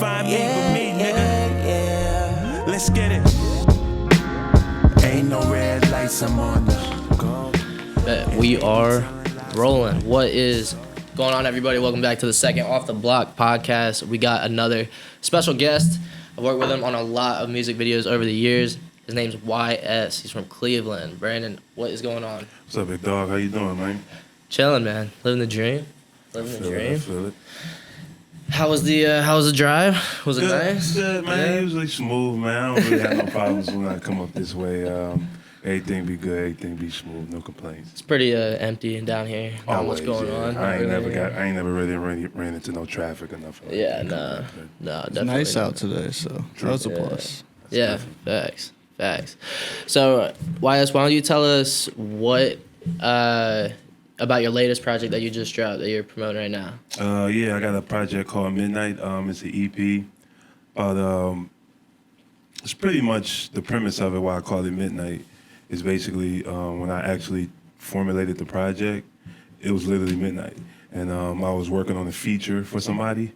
find me with me, nigga. Let's get it. Ain't no red lights, I'm on the go. We are rolling. What is going on, everybody? Welcome back to the second Off the Block podcast. We got another special guest. I've worked with him on a lot of music videos over the years. His name's YS. He's from Cleveland. Brandon, what is going on? What's up, big dog? How you doing, man? Chilling, man. Living the dream. I feel it. How was the drive? Was it nice? Good, man. Yeah. Usually smooth, man. I don't really have no problems when I come up this way. Everything be good, everything be smooth, no complaints. It's pretty empty down here. Not much going on. I ain't never really ran into no traffic or nothing. Yeah, no, It's definitely. nice out today, so that was a plus. Yeah, facts. So, YS, why don't you tell us what about your latest project that you just dropped that you're promoting right now? Yeah, I got a project called Midnight. It's an EP, but it's pretty much the premise of it. Why I call it Midnight is basically when I actually formulated the project, it was literally midnight, and I was working on a feature for somebody,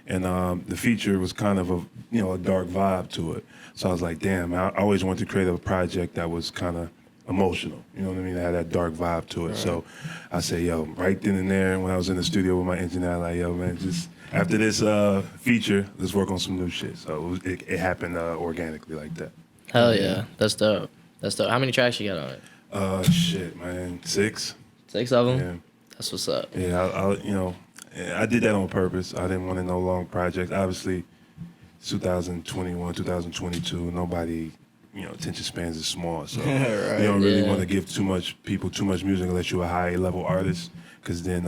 and the feature was kind of a dark vibe to it. So I was like, damn, I always wanted to create a project that was kind of emotional, you know what I mean? That had that dark vibe to it. Right. So I said, yo, right then and there, when I was in the studio with my engineer, like, yo, man, just after this feature, let's work on some new shit. So it happened organically like that. Hell yeah, that's dope. How many tracks you got on it? Shit, man, 6. 6 of them? Yeah. That's what's up. Yeah, I did that on purpose. I didn't want no long project. Obviously, 2021, 2022, nobody, attention spans is small. So Right. you don't really want to give too much music unless you're a high level artist, because then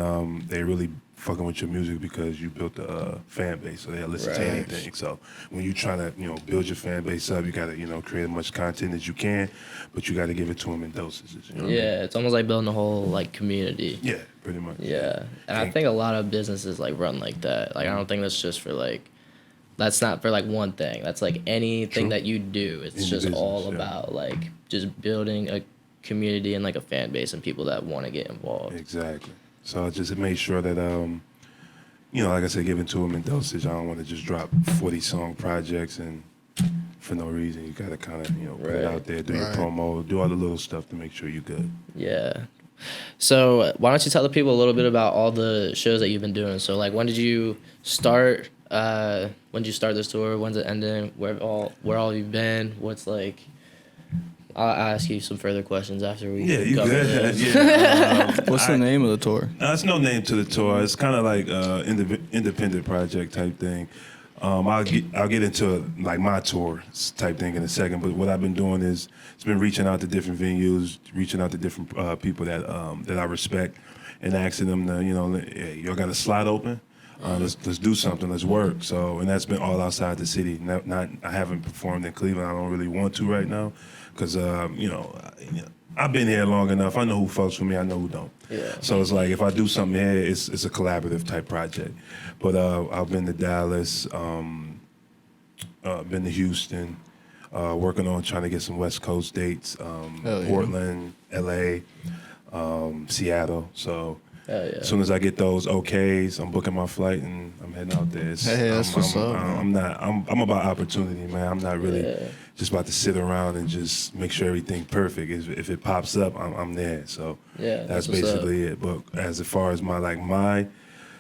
they really fucking with your music because you built a fan base, so they'll listen to anything. So when you're trying to, build your fan base up, you gotta, create as much content as you can, but you gotta give it to them in dosages. You know what I mean? It's almost like building a whole community. Yeah, pretty much. Yeah, and I think a lot of businesses run like that. I don't think that's just for that's not for one thing. That's anything that you do. It's just business, all about just building a community and a fan base and people that want to get involved. Exactly. So I just made sure that like I said, give it to them in dosage. I don't want to just drop 40-song projects and for no reason. You gotta kind of put it out there, do your promo, do all the little stuff to make sure you're good. Yeah. So why don't you tell the people a little bit about all the shows that you've been doing? So when did you start? When did you start this tour? When's it ending? Where all you've been? What's I'll ask you some further questions after we cover this. Yeah. What's the name of the tour? There's no name to the tour. It's kind of like independent project type thing. I'll get into my tour type thing in a second. But what I've been doing is it's been reaching out to different venues, reaching out to different people that I respect, and asking them to hey, y'all got a slot open? Let's do something. Let's work. So, and that's been all outside the city. I haven't performed in Cleveland. I don't really want to right now, because I've been here long enough. I know who fucks with me. I know who don't. Yeah. So it's if I do something here, it's a collaborative type project. But I've been to Dallas, been to Houston, working on trying to get some West Coast dates, Portland, LA, Seattle. So. As soon as I get those okays, I'm booking my flight and I'm heading out there. That's what's up. I'm about opportunity, man. I'm not really just about to sit around and just make sure everything's perfect. If it pops up, I'm there. So that's basically it. But as far as my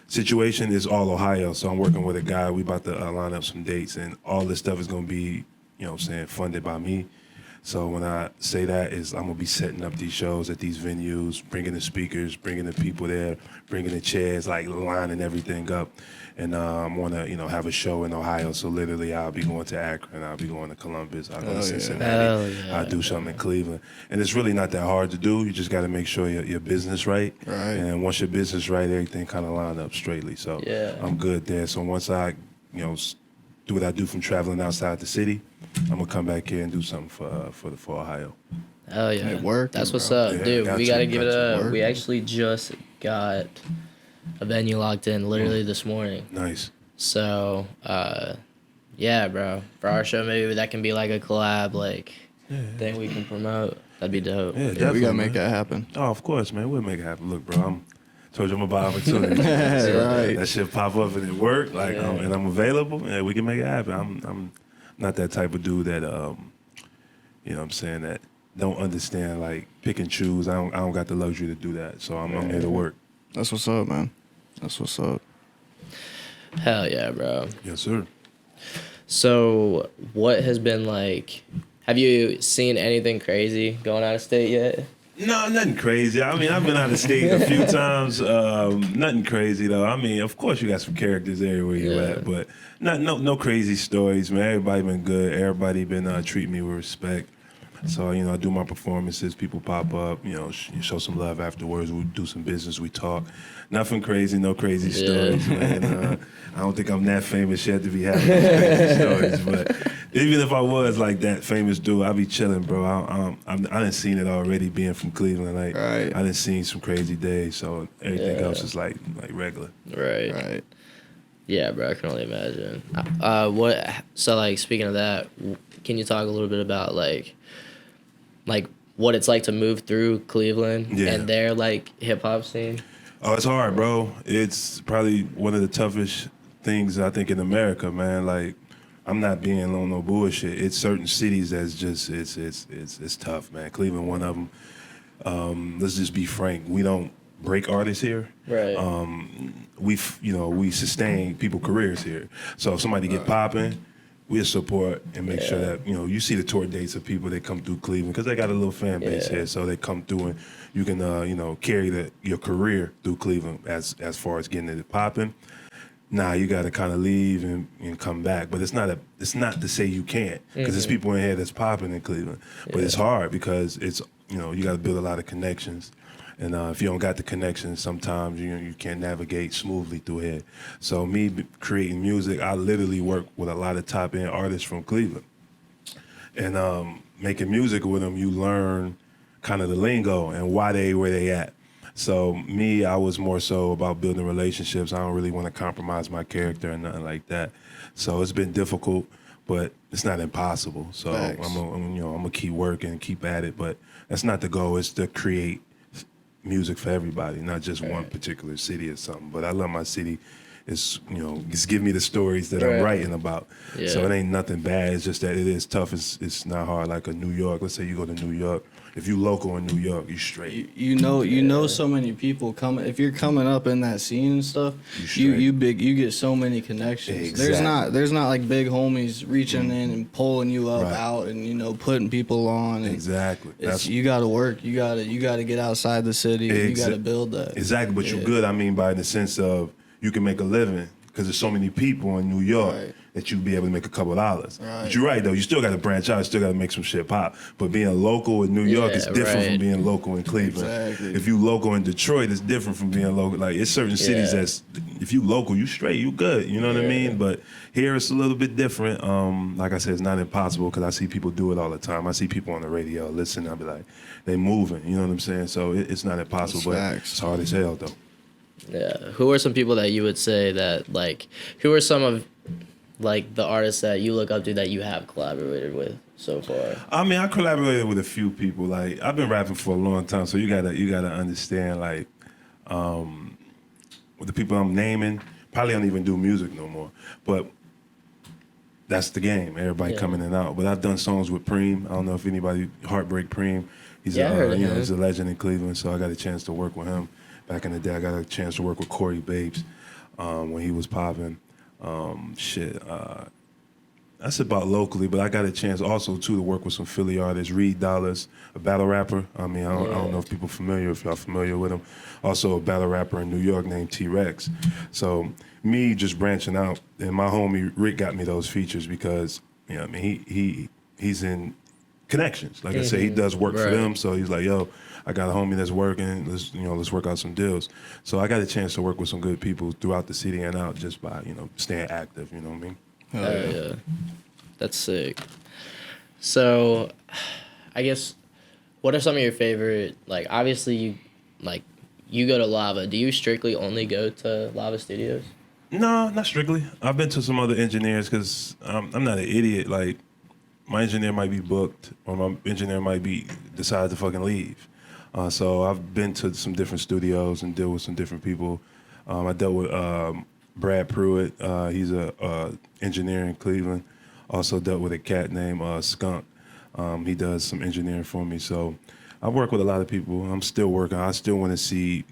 situation is all Ohio. So I'm working with a guy. We about to line up some dates, and all this stuff is gonna be, funded by me. So when I say that is I'm going to be setting up these shows at these venues, bringing the speakers, bringing the people there, bringing the chairs, lining everything up. And I want to, have a show in Ohio. So literally I'll be going to Akron, I'll be going to Columbus, I'll go to Cincinnati, I'll do something in Cleveland. And it's really not that hard to do. You just got to make sure your business right. And once your business right, everything kind of lined up straightly. So I'm good there. So once I, do what I do from traveling outside the city, I'm gonna come back here and do something for Ohio. Hell yeah, it worked. That's what's up, dude. We gotta give it a. We actually just got a venue locked in literally this morning. Nice. So, yeah, bro. For our show, maybe that can be a collab, thing we can promote. That'd be dope. Yeah, We gotta make that happen. Oh, of course, man. We'll make it happen. Look, bro, Told you I'm about opportunity. Right. That shit pop up and it work, like, and I'm available, and we can make it happen. I'm not that type of dude that, you know what I'm saying, that don't understand, like, pick and choose. I don't got the luxury to do that, so I'm here to work. That's what's up, man. That's what's up. Hell yeah, bro. Yes, sir. So, what has been like? Have you seen anything crazy going out of state yet? No, nothing crazy. I mean, I've been out of state a few times. Nothing crazy though. I mean, of course you got some characters everywhere you at, but no crazy stories, man. Everybody been good. Everybody been treating me with respect. So, you know, I do my performances, people pop up, you know, show some love afterwards, we do some business, we talk. Nothing crazy, no crazy stories, man. I don't think I'm that famous yet to be having those crazy stories, but even if I was like that famous dude, I'd be chilling, bro. I done seen it already being from Cleveland. Like, Right. I done seen some crazy days, so everything else is like regular. Right. Yeah, bro. I can only imagine. So, like, speaking of that, can you talk a little bit about like what it's like to move through Cleveland and their like hip hop scene? Oh, it's hard, bro. It's probably one of the toughest things I think in America, man. Like, I'm not being on no bullshit. It's certain cities that's just it's tough, man. Cleveland, one of them. Let's just be frank. We don't break artists here. Right. We sustain people's careers here. So if somebody get popping, we'll support and make sure that, you know, you see the tour dates of people that come through Cleveland because they got a little fan base here. So they come through and you can, you know, carry your career through Cleveland as far as getting it popping. Nah, you got to kind of leave and come back. But it's not to say you can't because there's people in here that's popping in Cleveland. But it's hard because it's, you know, you got to build a lot of connections. And if you don't got the connections, sometimes you can't navigate smoothly through here. So me creating music, I literally work with a lot of top-end artists from Cleveland. And making music with them, you learn kind of the lingo and why where they at. So me, I was more so about building relationships. I don't really want to compromise my character and nothing like that. So it's been difficult, but it's not impossible. So I'm gonna keep working, keep at it. But that's not the goal. It's to create music for everybody, not just one particular city or something. But I love my city. It's, you know, just give me the stories that I'm writing about. Yeah. So it ain't nothing bad. It's just that it is tough. It's not hard like a New York. Let's say you go to New York. If you local in New York, you straight. You know so many people coming. If you're coming up in that scene and stuff, you get so many connections. Exactly. There's not like big homies reaching in and pulling you up out and, you know, putting people on. And exactly. You got to work. You got to get outside the city. You got to build that. Exactly. But you're good. I mean, by the sense of you can make a living because there's so many people in New York that you'd be able to make a couple of dollars. Right. But you're right, though. You still got to branch out. You still got to make some shit pop. But being local in New York is different from being local in Cleveland. Exactly. If you local in Detroit, it's different from being local. Like, it's certain cities that's, if you local, you straight, you good. You know what I mean? But here it's a little bit different. Like I said, it's not impossible because I see people do it all the time. I see people on the radio listen. I'll be like, they moving. You know what I'm saying? So it's not impossible, but it's hard as hell, though. Yeah. Who are some people that you would say that, like, who are some of, like, the artists that you look up to that you have collaborated with so far? I mean, I collaborated with a few people. Like, I've been rapping for a long time, so you gotta understand, like, with the people I'm naming, probably don't even do music no more. But that's the game. Everybody coming in and out. But I've done songs with Preem. I don't know if anybody, Heartbreak Preem. He's he's a legend in Cleveland, so I got a chance to work with him. Back in the day, I got a chance to work with Corey Babes when he was popping. That's about locally, but I got a chance also, too, to work with some Philly artists. Reed Dollars, a battle rapper. I mean, I don't know if people if y'all familiar with him. Also a battle rapper in New York named T-Rex. So me just branching out, and my homie Rick got me those features because, you know what I mean, he's in connections. Like I said, he does work for them, so he's like, yo, I got a homie that's working. Let's work out some deals. So I got a chance to work with some good people throughout the city and out just by, you know, staying active. You know what I mean? Yeah. That's sick. So, I guess, what are some of your favorite? Like, obviously, you go to Lava. Do you strictly only go to Lava Studios? No, not strictly. I've been to some other engineers because I'm not an idiot. Like, my engineer might be booked or my engineer might decide to fucking leave. So I've been to some different studios and dealt with some different people. I dealt with Brad Pruitt. He's a engineer in Cleveland. Also dealt with a cat named Skunk. He does some engineering for me. So I work with a lot of people. I'm still working. I still want to see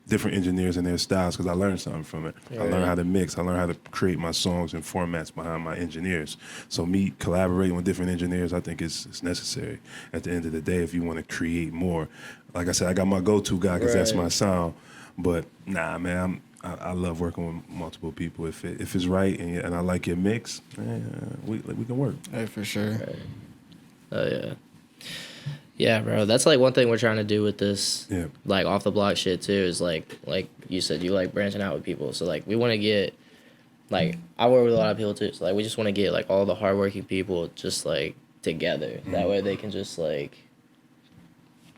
different engineers and their styles because I learned something from it. I learned how to mix. I learned how to create my songs and formats behind my engineers. So me collaborating with different engineers, I think is necessary at the end of the day if you want to create more. Like I said, I got my go-to guy because that's my sound. But nah, man, I love working with multiple people. If it's right and I like your mix, we can work. Hey, for sure. Right. Oh yeah. Yeah, bro. That's like one thing we're trying to do with this, like off the block shit too. Is like you said, you like branching out with people. So like we want to get, like I work with a lot of people too. So like we just want to get like all the hardworking people just like together. That way they can just like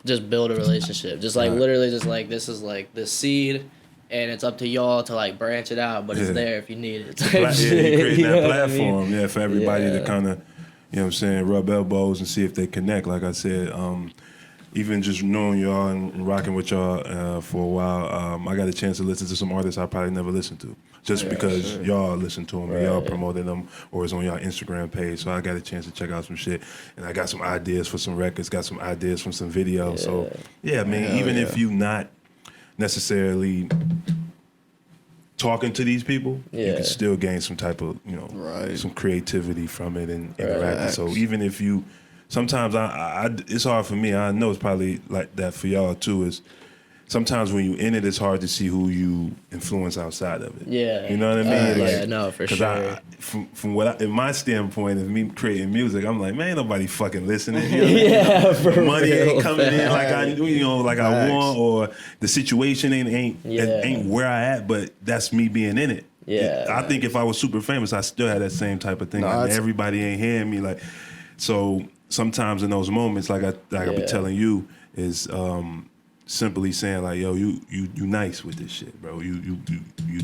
just build a relationship. Just like literally just like this is like the seed, and it's up to y'all to like branch it out. But it's there if you need it. You're creating that platform, for everybody to kind of. You know what I'm saying, rub elbows and see if they connect. Like I said, even just knowing y'all and rocking with y'all for a while, I got a chance to listen to some artists I probably never listened to. Just because y'all listen to them or y'all promoted them or it's on y'all Instagram page. So I got a chance to check out some shit. And I got some ideas for some records, got some ideas from some videos. So, yeah, man, even if you not necessarily talking to these people, you can still gain some type of, some creativity from it and interacting. So even if you, sometimes I it's hard for me. I know it's probably like that for y'all too. Is sometimes when you in it, it's hard to see who you influence outside of it. Yeah, you know what I mean? No, for sure. From what in my standpoint of me creating music, I'm like, man, ain't nobody fucking listening. You know for money real, ain't coming in like I want, or the situation ain't where I at. But that's me being in it. Yeah, I think if I was super famous, I still had that same type of thing. Like, everybody ain't hearing me. Like, so sometimes in those moments, like I be telling you, is simply saying like, yo, you nice with this shit, bro. You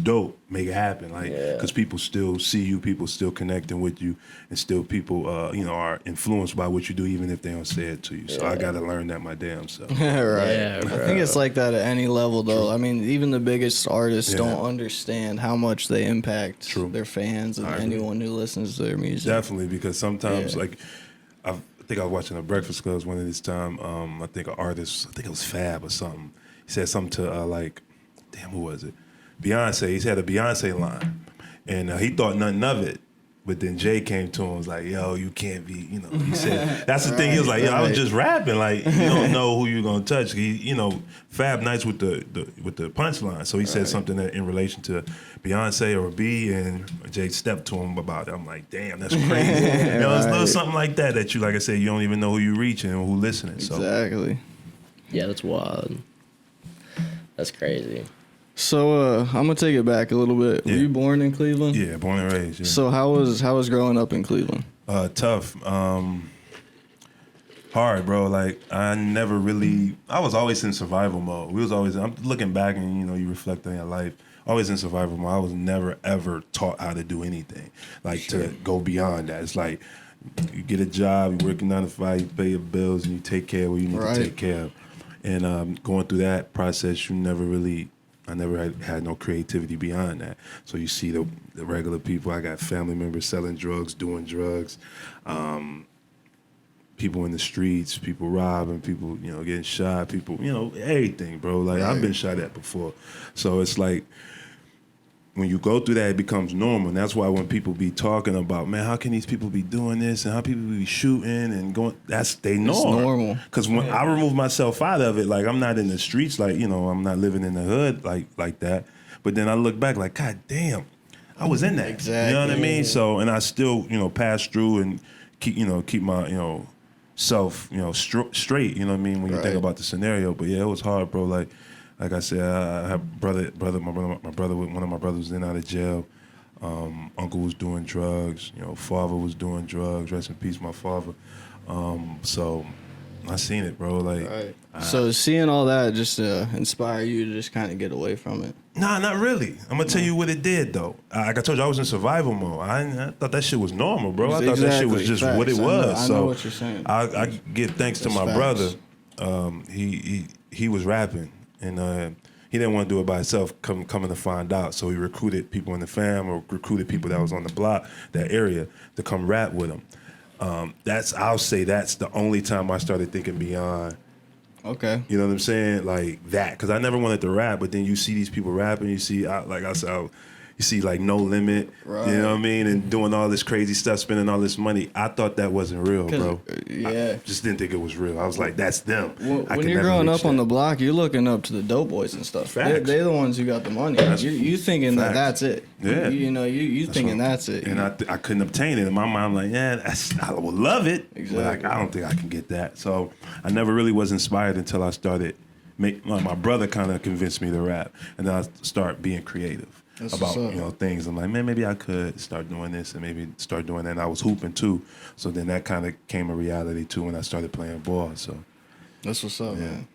dope. Make it happen, like, because people still see you, people still connecting with you, and still people, are influenced by what you do, even if they don't say it to you. So I gotta learn that my damn self. Right. Yeah, I think it's like that at any level, though. True. I mean, even the biggest artists don't understand how much they impact their fans and anyone who listens to their music. Definitely, because sometimes, like, I think I was watching a Breakfast Club one of this time. I think an artist, I think it was Fab or something. He said something to who was it? Beyonce. He had a Beyonce line, and he thought nothing of it. But then Jay came to him and was like, yo, you can't be, he said, that's the thing. He was like, yo, I was just rapping. Like, you don't know who you're going to touch. Fab nice with the punchline. So he said something in relation to Beyonce or B, and Jay stepped to him about it. I'm like, damn, that's crazy. It's a little something like that you, like I said, you don't even know who you're reaching or who listening. Exactly. Yeah, that's wild. That's crazy. So I'm gonna take it back a little bit. Were you born in Cleveland? Yeah, born and raised. Yeah. So how was growing up in Cleveland? Tough, hard, bro. Like I was always in survival mode. I'm looking back and you reflect on your life. Always in survival mode. I was never ever taught how to do anything, like to go beyond that. It's like you get a job, you working 9 to 5, you pay your bills, and you take care of what you need to take care of. And going through that process, I never had no creativity beyond that. So you see the regular people. I got family members selling drugs, doing drugs, people in the streets, people robbing, people, getting shot, people, everything, bro. Like, I've been shot at before. So it's like, when you go through that, it becomes normal. And that's why when people be talking about, man, how can these people be doing this and how people be shooting and going, they know. It's normal. Because when I remove myself out of it, like I'm not in the streets, like, I'm not living in the hood like that. But then I look back like, God damn, I was in that. Exactly. You know what I mean? So, and I still, pass through and keep my, self, straight, you know what I mean, when you think about the scenario. But yeah, it was hard, bro. Like I said, I have one of my brothers was in out of jail. Uncle was doing drugs. Father was doing drugs. Rest in peace, my father. So I seen it, bro. Like, so seeing all that just inspire you to just kind of get away from it? Nah, not really. I'm gonna tell you what it did though. Like I told you, I was in survival mode. I thought that shit was normal, bro. I thought that shit was just what it was. I know what you're saying. I give thanks to my brother. he was rapping, and he didn't want to do it by himself. Coming to find out, so he recruited people in the fam or recruited people that was on the block, that area, to come rap with him. I'll say that's the only time I started thinking beyond. Okay. You know what I'm saying? Like that, because I never wanted to rap, but then you see these people rapping, you see, like I said, you see like No Limit, right. You know what I mean, and doing all this crazy stuff, spending all this money. I thought that wasn't real, bro. Yeah. I just didn't think it was real. I was like, that's them. When you're growing up on the block, you're looking up to the dope boys and stuff. They're the ones who got the money. You thinking that that's it. Yeah. You thinking that's it. And I couldn't obtain it. In my mind, I'm like, yeah, I would love it. Exactly. But I don't think I can get that. So I never really was inspired until I started. My brother kind of convinced me to rap, and then I start being creative. That's about things. I'm like, man, maybe I could start doing this and maybe start doing that. And I was hooping too, so then that kind of came a reality too when I started playing ball. So that's what's up, man.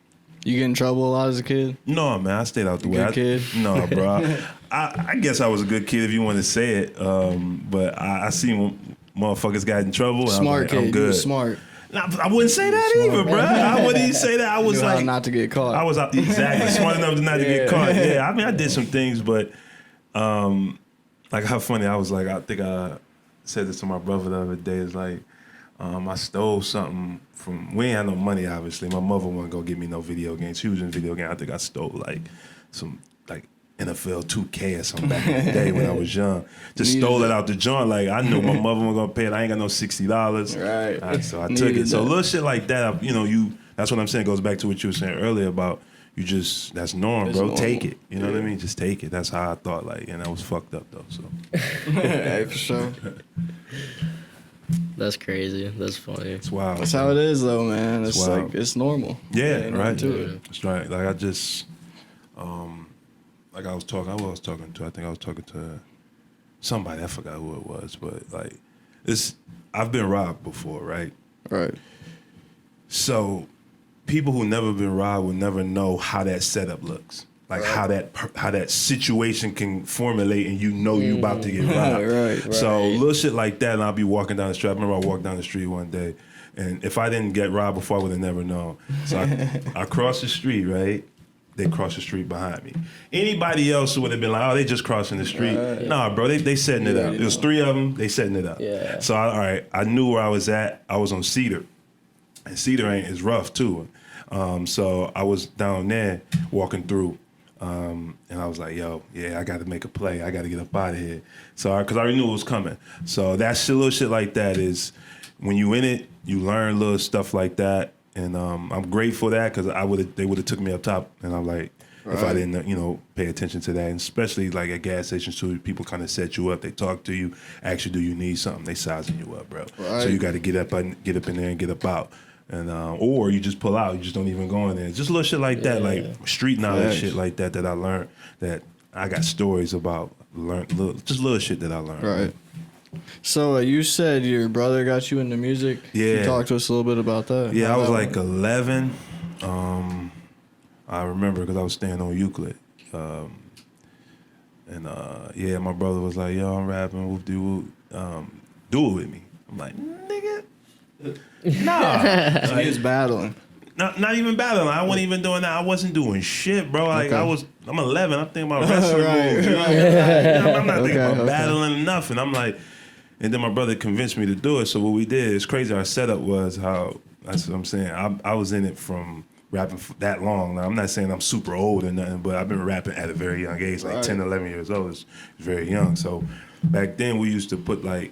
You get in trouble a lot as a kid? No, man, I stayed out the way. Good kid? No, bro. I guess I was a good kid if you want to say it. But I seen motherfuckers got in trouble. Smart kid. I'm good. You was smart. I wouldn't say that either, bro. I wouldn't even say that. I was like, not to get caught. I was exactly smart enough not to get caught. Yeah, I mean, I did some things, but. Like how funny I was like, I think I said this to my brother the other day. It's like, I stole something we ain't had no money, obviously. My mother wasn't gonna give me no video games. She was in video game. I think I stole like some NFL 2K or something back in the day when I was young. Just stole it out the joint. Like I knew my mother wasn't gonna pay it. I ain't got no $60. Right. So I took it. So little shit like that, that's what I'm saying. It goes back to what you were saying earlier about that's norm, bro. Normal. Take it. You know what I mean? Just take it. That's how I thought, and I was fucked up, though, so. Hey, for sure. That's crazy. That's funny. It's wild. That's how it is, though, man. It's like, it's normal. Yeah, right. That's right. Like, I just, like I was talking to somebody, I forgot who it was, but, I've been robbed before, right? Right. So, people who never been robbed will never know how that setup looks. Like how that situation can formulate and you about to get robbed. Right. So little shit like that, and I'll be walking down the street. I remember I walked down the street one day, and if I didn't get robbed before, I would have never known. So I crossed the street, right? They crossed the street behind me. Anybody else would have been like, oh, they just crossing the street. Nah, bro, they setting it up. It was 3 of them, they setting it up. Yeah. So, I knew where I was at. I was on Cedar. And Cedar is rough, too. So I was down there walking through, and I was like, yo, I got to make a play. I got to get up out of here. So, because I already knew it was coming. So little shit like that is, when you in it, you learn little stuff like that. And I'm grateful for that, because they would have took me up top. And I'm like, if I didn't, pay attention to that. And especially like at gas stations too, people kind of set you up. They talk to you, ask you, do you need something? They sizing you up, bro. Right. So you got to get up in there and get up out. And or you just pull out, you just don't even go in there. Just little shit like that, like street knowledge shit like that I learned, that I got stories about, just little shit that I learned. Right. So you said your brother got you into music. Yeah. Can you talk to us a little bit about that? Yeah, I was like 11. I remember because I was staying on Euclid. My brother was like, yo, I'm rapping, whoop-de-whoop. Do it with me. I'm like, nigga. Nah. So he was battling. Not even battling. I wasn't even doing that. I wasn't doing shit, bro. Like I'm 11. I'm thinking about wrestling moves. You know what I mean? I'm not thinking about battling or nothing. I'm like, and then my brother convinced me to do it. So what we did, it's crazy. Our setup was that's what I'm saying. I was in it from rapping for that long. Now, I'm not saying I'm super old or nothing, but I've been rapping at a very young age, like 10, 11 years old. It's very young. So back then we used to put like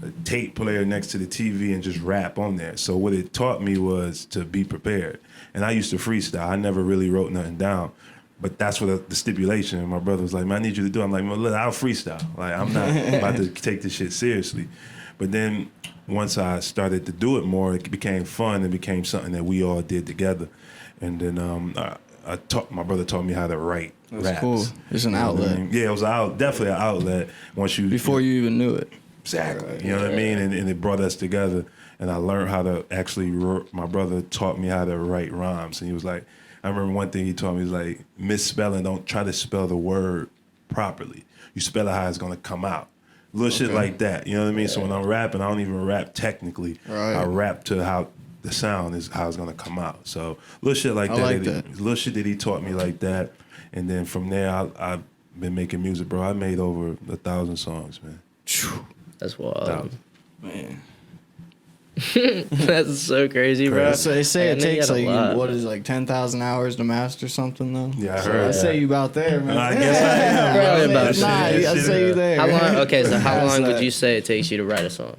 a tape player next to the TV and just rap on there. So what it taught me was to be prepared. And I used to freestyle. I never really wrote nothing down. But that's what the stipulation. My brother was like, man, I need you to do it. I'm like, well, look, I'll freestyle. Like, I'm not about to take this shit seriously. But then once I started to do it more, it became fun. It became something that we all did together. And then my brother taught me how to write raps. That's cool. It's an outlet. Yeah, it was definitely an outlet. Before you even knew it. Exactly. Right. You know what I mean? And it brought us together. And I learned how to actually, my brother taught me how to write rhymes. And he was like, I remember one thing he taught me was like, misspelling, don't try to spell the word properly. You spell it how it's going to come out. Little shit like that. You know what I mean? Yeah. So when I'm rapping, I don't even rap technically. Right. I rap to how the sound is how it's gonna come out. So little shit like that. Little shit that he taught me like that, and then from there I've been making music, bro. I made over 1,000 songs, man. That's wild. 1,000. Man. That's so crazy, bro. So they say it takes like 10,000 hours to master something, though. Yeah, I heard. I say you about there, man. I guess I am. Probably about I say you there. How long? Okay, so how long would you say it takes you to write a song?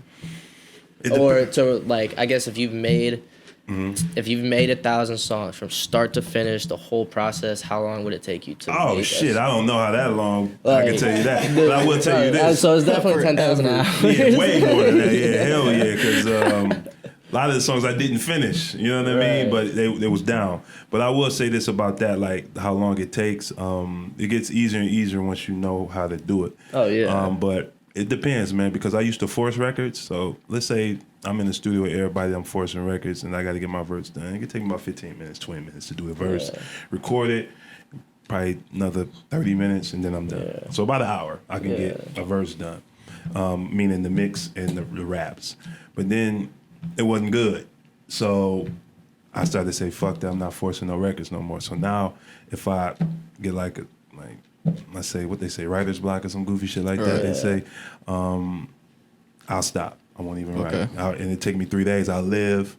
Or to like, I guess if you've made 1,000 songs from start to finish, the whole process, how long would it take you to? Oh shit, I don't know how that long. I can tell you that, but I will tell you this. So it's definitely 10,000 hours. Yeah, way more than that. Yeah, hell yeah, because a lot of the songs I didn't finish. You know what I mean? But they was down. But I will say this about that, like how long it takes. It gets easier and easier once you know how to do it. Oh yeah. But it depends, man, because I used to force records. So let's say I'm in the studio with everybody, I'm forcing records, and I got to get my verse done. It could take me about 15 minutes, 20 minutes to do a verse, record it, probably another 30 minutes, and then I'm done. Yeah. So about an hour, I can get a verse done, meaning the mix and the raps. But then it wasn't good. So I started to say, fuck that, I'm not forcing no records no more. So now if I get let's say what they say, writer's block or some goofy shit like that, they say, I'll stop. I won't even write it. And it take me 3 days. I'll live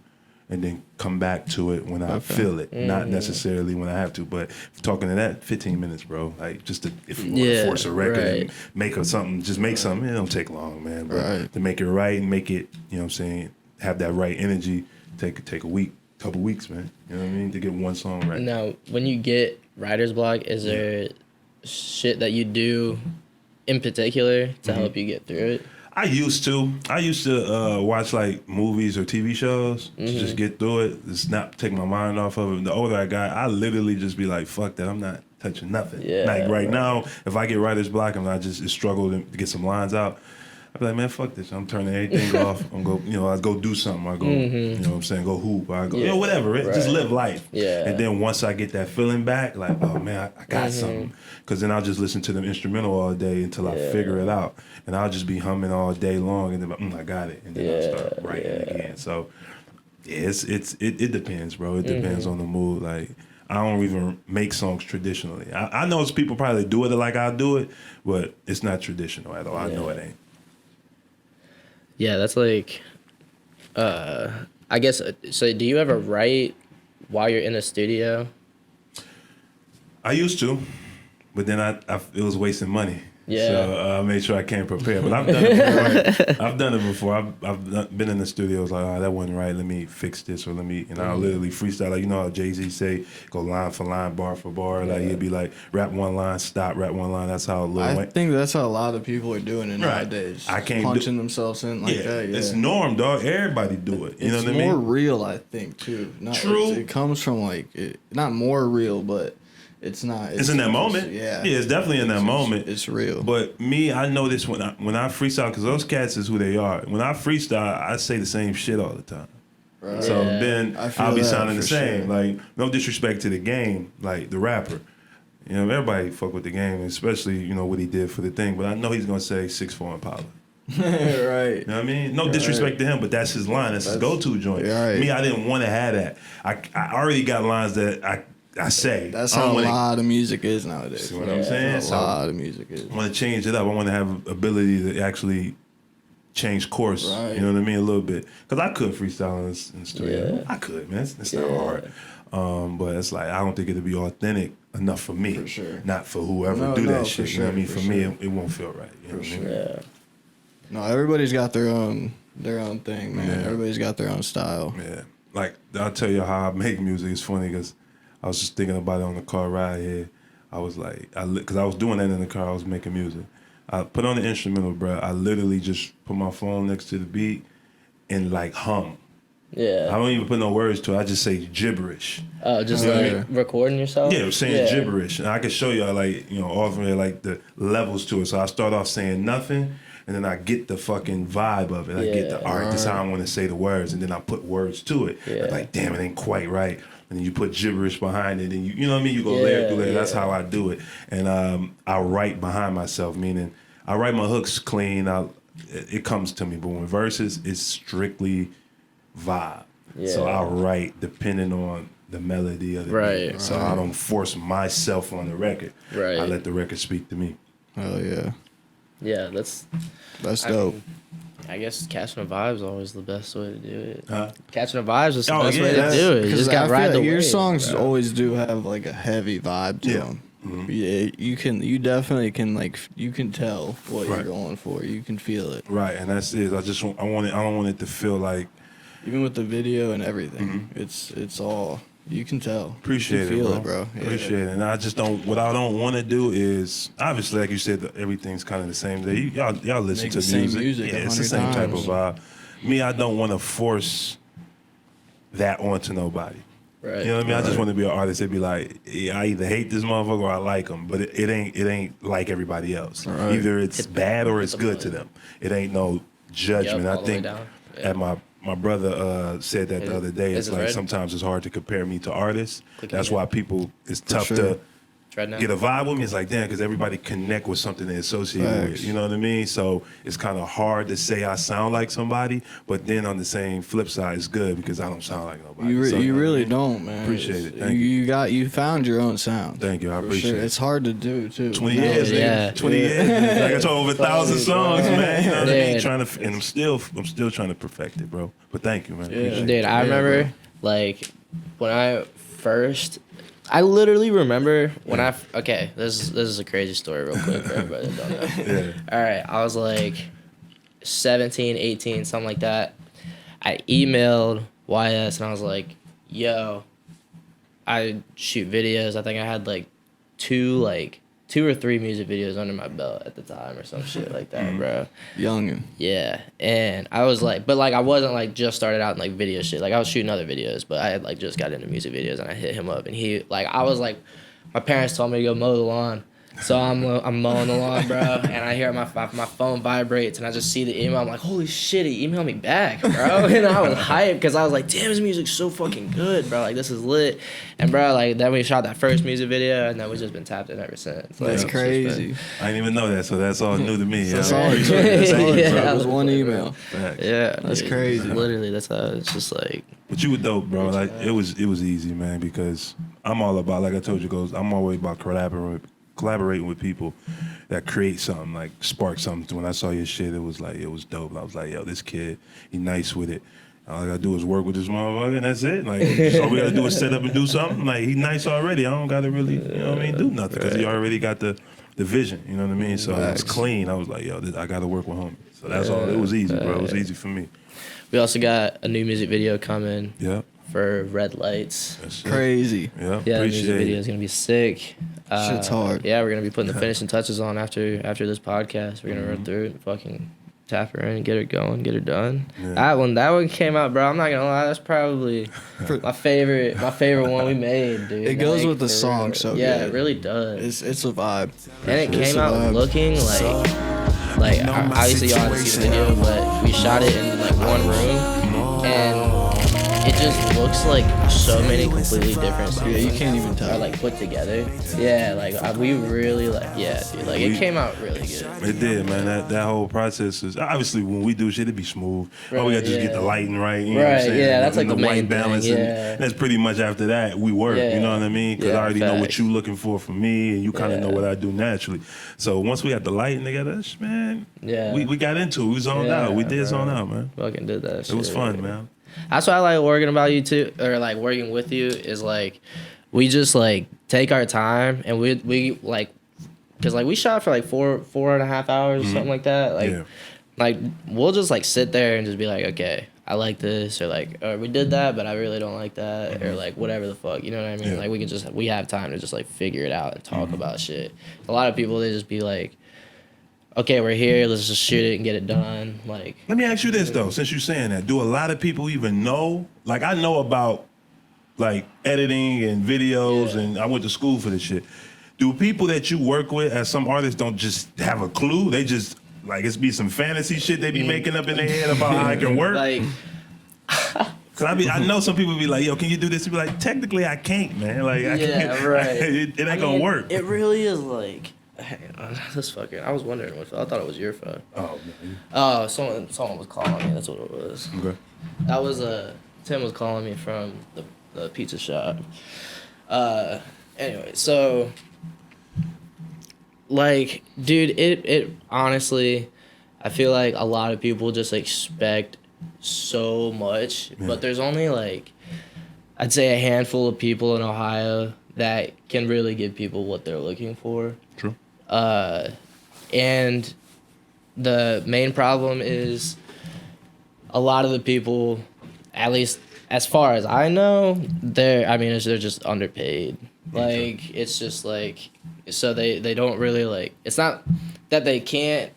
and then come back to it when I feel it. Not necessarily when I have to, but talking to that, 15 minutes, bro. Like just if you want to force a record and make something, just make something. It don't take long, man. But to make it right and make it, you know what I'm saying, have that right energy, take a week, couple weeks, man. You know what I mean? To get one song right. Now, when you get writer's block, is there shit that you do in particular to help you get through it? I used to watch like movies or TV shows to just get through it. Just not take my mind off of it. The older I got, I literally just be like, fuck that, I'm not touching nothing. Yeah, like right now, if I get writer's block and I just struggle to get some lines out, I'd be like, man, fuck this. I'm turning everything off. I'm go, I go do something. I go, you know what I'm saying, go hoop. I go, whatever. Just live life. Yeah. And then once I get that feeling back, like, oh man, I got something. Because then I'll just listen to the instrumental all day until I figure it out. And I'll just be humming all day long, and then I got it. And then I'll start writing again. So it depends, bro. It depends on the mood. Like, I don't even make songs traditionally. I know people probably do it like I do it, but it's not traditional at all. I know it ain't. Yeah, that's like, I guess, so do you ever write while you're in a studio? I used to, but then it was wasting money. Yeah. So I made sure I came prepared. But I've done it before. I've been in the studios like, that wasn't right. Let me fix this, or I'll literally freestyle. Like, you know how Jay-Z say, go line for line, bar for bar. Like, he'd be like, rap one line, stop, rap one line. That's how Lil Wayne. I think that's how a lot of people are doing it nowadays. I can't punching themselves in like that. Yeah. It's norm, dog. Everybody do it. You know what I mean? It's more real, I think, too. True. It comes from not more real, but it's not. It's in that moment. Yeah, it's definitely in that moment. It's real. But me, I know this when I freestyle, because those cats is who they are. When I freestyle, I say the same shit all the time. Right. So then I'll be sounding the same. Sure. Like, no disrespect to the game, like the rapper. You know, everybody fuck with the game, especially, what he did for the thing. But I know he's gonna say 6'4" Impala. Right. You know what I mean? No disrespect to him, but that's his line. That's his go-to joint. Right. Me, I didn't want to have that. I already got lines that I say. That's how a lot of music is nowadays. See what I'm saying? A lot of music is. I want to change it up. I want to have ability to actually change course. Right. You know what I mean? A little bit. Because I could freestyle in the studio. Yeah. I could, man. It's not hard. But it's like, I don't think it'll be authentic enough for me. For sure. Not for whoever do that shit. Sure, you know what I mean? For me, it won't feel right. You know what I mean? Yeah. No, everybody's got their own thing, man. Yeah. Everybody's got their own style. Yeah. Like, I'll tell you how I make music. It's funny because I was just thinking about it on the car ride here. I was like, because I was doing that in the car. I was making music. I put on the instrumental, bro. I literally just put my phone next to the beat and like hum. Yeah. I don't even put no words to it. I just say gibberish. Oh, just recording yourself? Yeah, saying gibberish. And I can show you offering like the levels to it. So I start off saying nothing, and then I get the fucking vibe of it. I get the art. This is how I want to say the words, and then I put words to it. Yeah. I'm like, damn, it ain't quite right. And then you put gibberish behind it, and you know what I mean? You go layer through layer. That's how I do it. And I write behind myself, meaning I write my hooks clean. It comes to me. But when verses, it's strictly vibe. So I write depending on the melody of the beat. So I don't force myself on the record. I let the record speak to me. Oh yeah. Yeah, that's dope. I guess catching a vibe is always the best way to do it. Catching a vibe is the best way to do it. You just got to ride the wave. Your songs always do have like a heavy vibe to them. Mm-hmm. Yeah, you definitely can you can tell what you're going for. You can feel it. Right, and that's it. I don't want it to feel like, even with the video and everything, it's all. You can tell. Appreciate it, bro. Yeah. Appreciate it. And I just don't. What I don't want to do is, obviously, like you said, everything's kind of the same. Y'all listen to music. Yeah, it's the same type of vibe. Me, I don't want to force that onto nobody. Right. You know what I mean? I just want to be an artist that be like, I either hate this motherfucker or I like him, but it ain't like everybody else. Right. Either it's bad or it's good to them. It ain't no judgment. I think at my brother said that the other day. It's like sometimes it's hard to compare me to artists. That's why it's tough to get a vibe with me. It's like, damn, because everybody connect with something they associate with. You know what I mean? So it's kind of hard to say I sound like somebody, but then on the same flip side, it's good because I don't sound like nobody. You really don't, man. Appreciate it. Thank you. You found your own sound. Thank you. I appreciate it. It's hard to do too. 20 years, nigga. 20 years. Like I told over 1,000 songs, man. You know what I mean? And I'm still trying to perfect it, bro. But thank you, man. Dude, I remember like when I literally remember when this is a crazy story real quick for everybody that don't know. All right, I was like 17, 18, something like that. I emailed YS and I was like, yo, I shoot videos. I think I had like two or three music videos under my belt at the time or some shit like that, bro. Youngin'. Yeah. And I was like, but like I wasn't like just started out in like video shit. Like I was shooting other videos, but I had like just got into music videos and I hit him up and he like I was like my parents told me to go mow the lawn. So I'm mowing the lawn, bro, and I hear my phone vibrates, and I just see the email. I'm like, holy shit, he emailed me back, bro. And I was hyped because I was like, damn, his music's so fucking good, bro. Like, this is lit. And, bro, like, then we shot that first music video, and then we've just been tapped in ever since. Like, that's crazy. I didn't even know that, so that's all new to me. That's all it was one email. Facts. Yeah. That's crazy. Literally, that's how it's just like. But you were dope, bro. Like, it was easy, man, because I'm all about, like I told you, I'm always about collaborating with people that create something, like spark something. When I saw your shit, it was dope. I was like, yo, this kid, he nice with it. All I gotta do is work with this motherfucker, and that's it. Like, all we gotta do is set up and do something. Like, he nice already. I don't gotta really, you know what I mean, do nothing because he already got the vision. You know what I mean? So it's clean. I was like, yo, I gotta work with him. So that's all. It was easy, bro. It was easy for me. We also got a new music video coming. Yeah. For Red Lights. That's crazy. Yeah, the music video is gonna be sick. Shit's hard. Yeah, we're gonna be putting the finishing touches on after this podcast. We're gonna run through it and fucking tap her in and get her going, get her done. Yeah. That one came out, bro. I'm not gonna lie, that's probably my favorite one we made, dude. It goes with the song, so yeah, it really does. It's a vibe. And it came out looking like obviously y'all haven't seen the video, but we shot it in like one room and it just looks like so many completely different songs. Yeah, you can't even tell. Are like put together. Yeah, like we really dude. Like it came out really good. It did, man. That whole process is obviously when we do shit, it be smooth. All we got to just get the lighting right. You know what I'm saying? Yeah, that's like the main white balance. thing. And that's pretty much after that we work. Yeah. You know what I mean? Because I already know what you looking for from me, and you kind of know what I do naturally. So once we got the lighting together, man, we got into it. We zoned out. We did zone out, man. Fucking did that. It was fun, man. That's why I like working about you too, or like working with you is like, we just like take our time and we like, cause like we shot for like 4.5 hours or something like that. Like we'll just like sit there and just be like, okay, I like this, or like, we did that, but I really don't like that, or like whatever the fuck, you know what I mean? Like we have time to just like figure it out and talk about shit. A lot of people, they just be like, okay, we're here, let's just shoot it and get it done. Like, let me ask you this though, since you're saying that, do a lot of people even know? Like, I know about like editing and videos, and I went to school for this shit. Do people that you work with, as some artists, don't just have a clue? They just like, it's be some fantasy shit they be making up in their head about how it can work. Like, cause I know some people be like, yo, can you do this? You be like, technically I can't, man. Like, I can't. Right. It ain't gonna work. It really is like. Hang on, this fucking. I was wondering what. I thought it was your phone. Oh, man. Oh, someone was calling me. That's what it was. Okay. That was Tim was calling me from the pizza shop. Anyway, so like, dude, it honestly, I feel like a lot of people just expect so much, but there's only like, I'd say a handful of people in Ohio that can really give people what they're looking for. True. And the main problem is a lot of the people, at least as far as I know, they're just underpaid. Like, it's just like, so they don't really like, it's not that they can't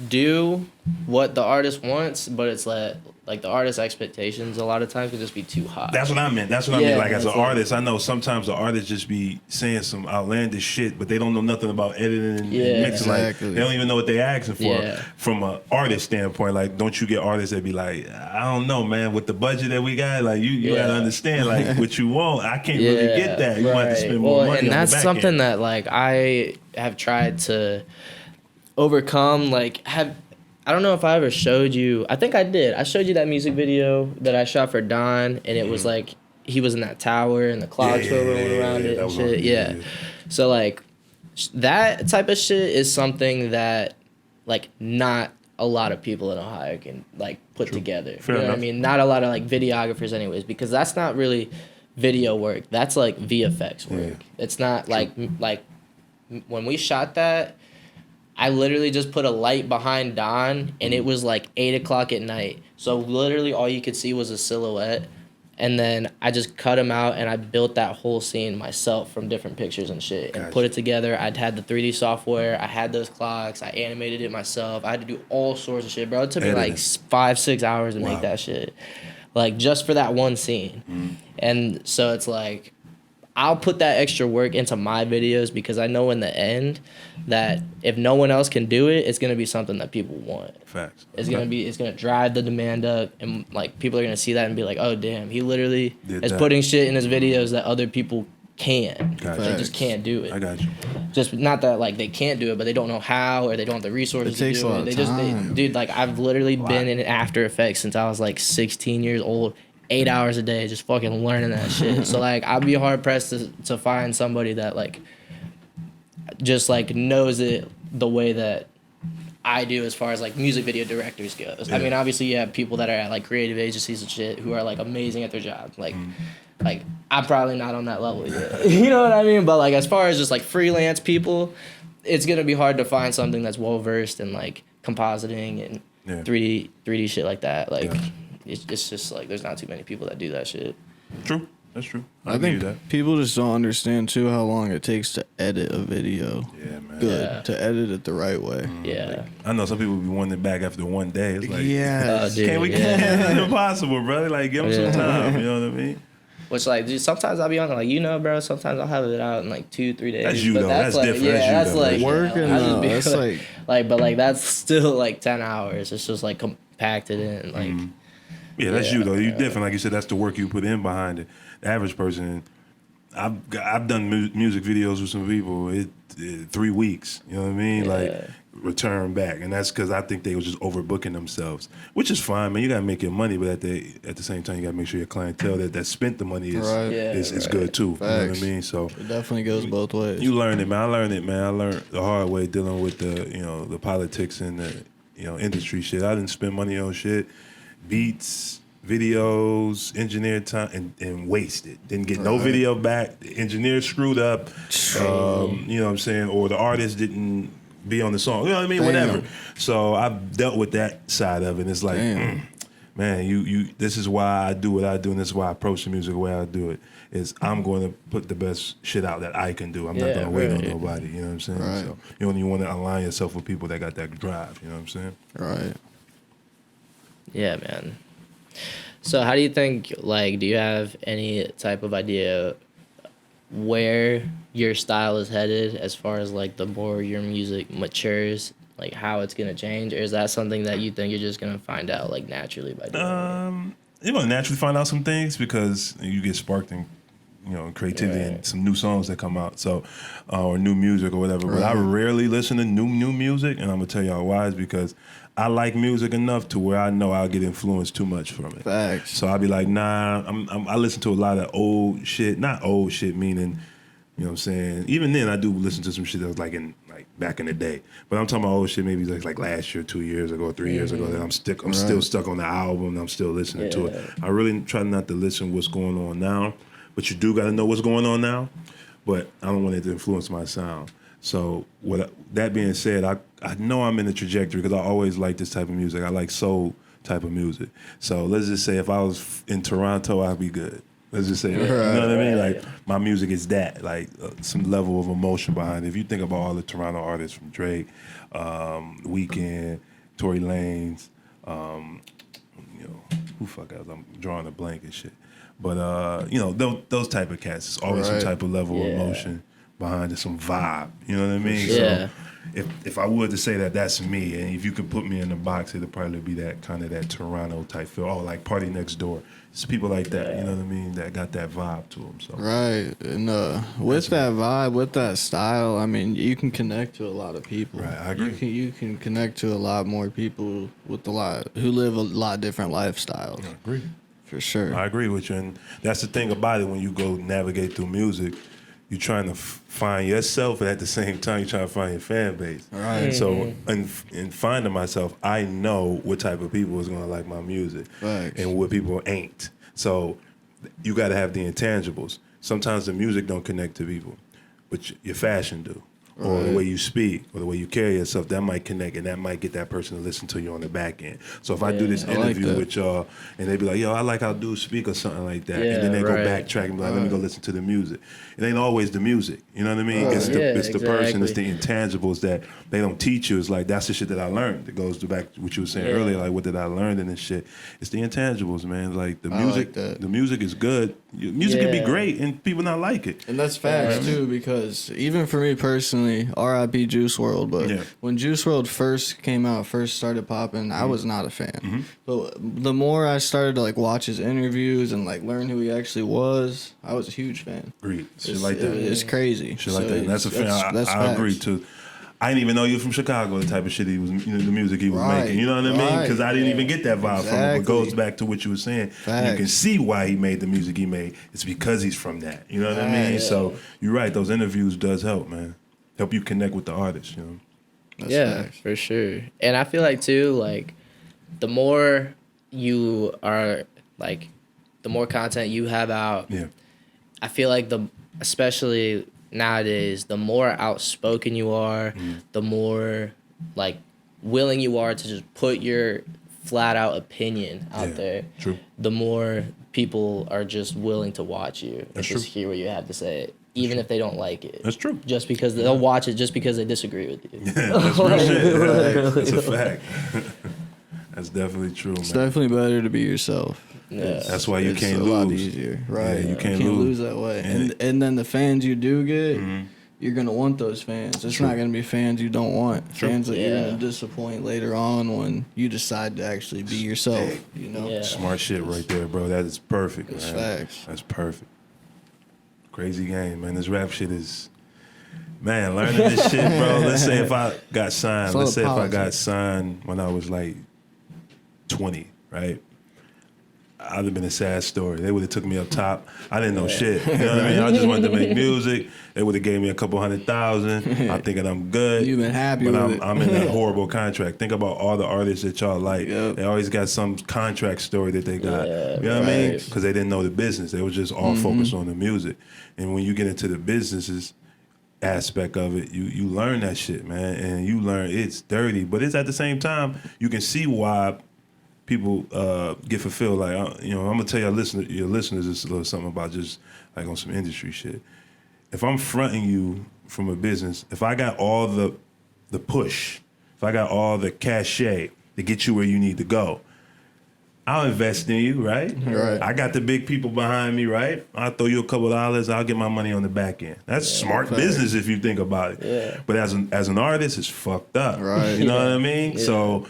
do what the artist wants, but it's like the artist's expectations a lot of times can just be too high. That's what I meant. That's what I mean. Like, as an artist, I know sometimes the artists just be saying some outlandish shit, but they don't know nothing about editing and mixing. Exactly. Like, they don't even know what they're asking for. Yeah. From an artist standpoint, like, don't you get artists that be like, I don't know, man, with the budget that we got, like, you gotta understand, like, what you want. I can't really get that. You have to spend more money and on that's the back something end. that, like, I have tried to overcome. Like, I don't know if I ever showed you. I think I did. I showed you that music video that I shot for Don, and it was like he was in that tower and the clouds were rolling around it and shit. Yeah. So like that type of shit is something that like not a lot of people in Ohio can like put together. Fair you know enough. what I mean? Not a lot of like videographers anyways, because that's not really video work. That's like VFX work. It's not like when we shot that, I literally just put a light behind Don, and it was like 8 o'clock at night. So literally all you could see was a silhouette. And then I just cut him out, and I built that whole scene myself from different pictures and shit. And put it together. I'd had the 3D software. I had those clocks. I animated it myself. I had to do all sorts of shit, bro. It took me like 5-6 hours to make that shit. Like, just for that one scene. And so it's like, I'll put that extra work into my videos because I know in the end that if no one else can do it, it's gonna be something that people want. Facts. It's gonna drive the demand up, and like people are gonna see that and be like, oh damn, he literally is putting shit in his videos that other people can't. They just can't do it. I got you. Just not that like they can't do it, but they don't know how or they don't have the resources It takes to do a lot it. of time. Dude, like I've literally been in After Effects since I was like 16 years old. 8 hours a day just fucking learning that shit. So like I'd be hard pressed to find somebody that like just like knows it the way that I do as far as like music video directors goes. I mean, obviously you have people that are at like creative agencies and shit who are like amazing at their job. Like I'm probably not on that level yet. You know what I mean? But like as far as just like freelance people, it's gonna be hard to find something that's well versed in like compositing and 3D shit like that. Like it's just like there's not too many people that do that shit. True. That's true. I think people just don't understand too how long it takes to edit a video. Yeah, man. Good to edit it the right way. Yeah. I know some people be wanting it back after one day. It's like, Dude, can't we get it? Impossible, brother. Like, give them some time. You know what I mean? Which like, dude, sometimes I'll be on like, you know, bro. Sometimes I'll have it out in like 2-3 days. That's you but though. That's That's like, different. Yeah, That's you, that's though. like Working I'll just though. be That's like but like that's still like 10 hours. It's just like compacted in like. Yeah, that's you though. You different, like you said. That's the work you put in behind it. The average person, I've done music videos with some people. It 3 weeks. You know what I mean? Like return back, and that's because I think they was just overbooking themselves, which is fine, man. You gotta make your money, but at the same time, you gotta make sure your clientele that spent the money is good too. Facts. You know what I mean? So it definitely goes both ways. you learn it, man. I learned the hard way dealing with the politics and the industry shit. I didn't spend money on shit. Beats, videos, engineered time, and wasted. Didn't get no video back. The engineer screwed up. You know what I'm saying? Or the artist didn't be on the song. You know what I mean? Whatever. So I've dealt with that side of it. It's like, man, you. This is why I do what I do, and this is why I approach the music the way I do it. Is I'm going to put the best shit out that I can do. I'm not going to wait on nobody. You know what I'm saying? Right. So you only want to align yourself with people that got that drive. You know what I'm saying? Right. Yeah, man. So how do you think, like, do you have any type of idea where your style is headed as far as, like, the more your music matures, like, how it's going to change? Or is that something that you think you're just going to find out, like, naturally by doing it? You're going to naturally find out some things because you get sparked in creativity and some new songs that come out. So, or new music or whatever. But I rarely listen to new music, and I'm gonna tell y'all why. Is because I like music enough to where I know I'll get influenced too much from it. Facts. So I'll be like, nah. I listen to a lot of old shit. Not old shit meaning, you know what I'm saying. Even then, I do listen to some shit that was like back in the day. But I'm talking about old shit maybe like last year, 2 years ago, 3 years ago. That I'm still stuck on the album. And I'm still listening to it. I really try not to listen what's going on now. But you do got to know what's going on now. But I don't want it to influence my sound. So that being said, I know I'm in the trajectory because I always like this type of music. I like soul type of music. So let's just say if I was in Toronto, I'd be good. Let's just say that. You know what I mean? Like my music is that, like some level of emotion behind it. If you think about all the Toronto artists from Drake, Weeknd, Tory Lanez, who fuck else? I'm drawing a blank and shit. But those type of cats, it's always some type of level of emotion behind it, some vibe. You know what I mean? Yeah. So if I were to say that that's me, and if you could put me in the box, it'd probably be that kind of that Toronto type feel. Oh, like Party Next Door. It's people like that, you know what I mean, that got that vibe to them. So. Right. And with that vibe, with that style, I mean, you can connect to a lot of people. Right, I agree. You can connect to a lot more people who live a lot different lifestyles. I agree. For sure. I agree with you. And that's the thing about it when you go navigate through music. You're trying to find yourself, and at the same time, you're trying to find your fan base. Right. So, in finding myself, I know what type of people is going to like my music and what people ain't. So, you got to have the intangibles. Sometimes the music don't connect to people, but your fashion do. Or the way you speak, or the way you carry yourself, that might connect, and that might get that person to listen to you on the back end. So if I do this interview with y'all, and they be like, yo, I like how dudes speak or something like that, and then they go backtrack and be like, let me go listen to the music. It ain't always the music, you know what I mean? It's the person, it's the intangibles that they don't teach you. It's like, that's the shit that I learned. It goes back to what you were saying earlier, like what did I learn in this shit? It's the intangibles, man. Like the music, the music is good. Music can be great, and people not like it. And that's facts too, because even for me personally, R.I.P. Juice WRLD, but when Juice WRLD first came out, first started popping, I was not a fan. But the more I started to like watch his interviews and like learn who he actually was, I was a huge fan. Agreed. Shit like that. It's crazy. Shit like that. And that's a fan. I agree too. I didn't even know you were from Chicago, the type of shit he was, the music he was making. You know what I mean? Because I didn't even get that vibe from him. It goes back to what you were saying. You can see why he made the music he made. It's because he's from that. You know what I mean? So you're right. Those interviews does help, man. Help you connect with the artist, you know? That's facts. For sure. And I feel like, too, like, the more you are, like, the more content you have out, I feel like especially nowadays, the more outspoken you are, the more, like, willing you are to just put your flat-out opinion out there, the more people are just willing to watch you and just hear what you have to say. Even if they don't like it. That's true. Just because they'll watch it just because they disagree with you. That's real shit. That's a fact. That's definitely true, man. It's definitely better to be yourself. Yeah. That's why you can't lose. It's a lot easier. Right. Yeah, you can't lose that way. And then the fans you do get, you're going to want those fans. It's not going to be fans you don't want. Fans that you're going to disappoint later on when you decide to actually be yourself, you know? Yeah. Smart shit right there, bro. That is perfect, man. Facts. That's perfect. Crazy game, man. This rap shit is, man, learning this shit, bro. Let's say if I got signed, when I was like 20, right? I'd have been a sad story. They would have took me up top. I didn't know shit. You know what I mean? I just wanted to make music. They would have gave me a couple $100,000. I'm thinking I'm good. You've been happy but with it. I'm in that horrible contract. Think about all the artists that y'all like. They always got some contract story that they got. You know what I mean? Because they didn't know the business. They was just all focused on the music. And when you get into the businesses aspect of it, you learn that shit, man. And you learn it's dirty. But it's at the same time, you can see why people get fulfilled. Like, I'm gonna tell your listeners just a little something about just like on some industry shit. If I'm fronting you from a business, if I got all the push, if I got all the cachet to get you where you need to go, I'll invest in you, right? I got the big people behind me, right? I'll throw you a couple $, I'll get my money on the back end. That's smart business if you think about it. But as an artist, it's fucked up. You know what I mean? So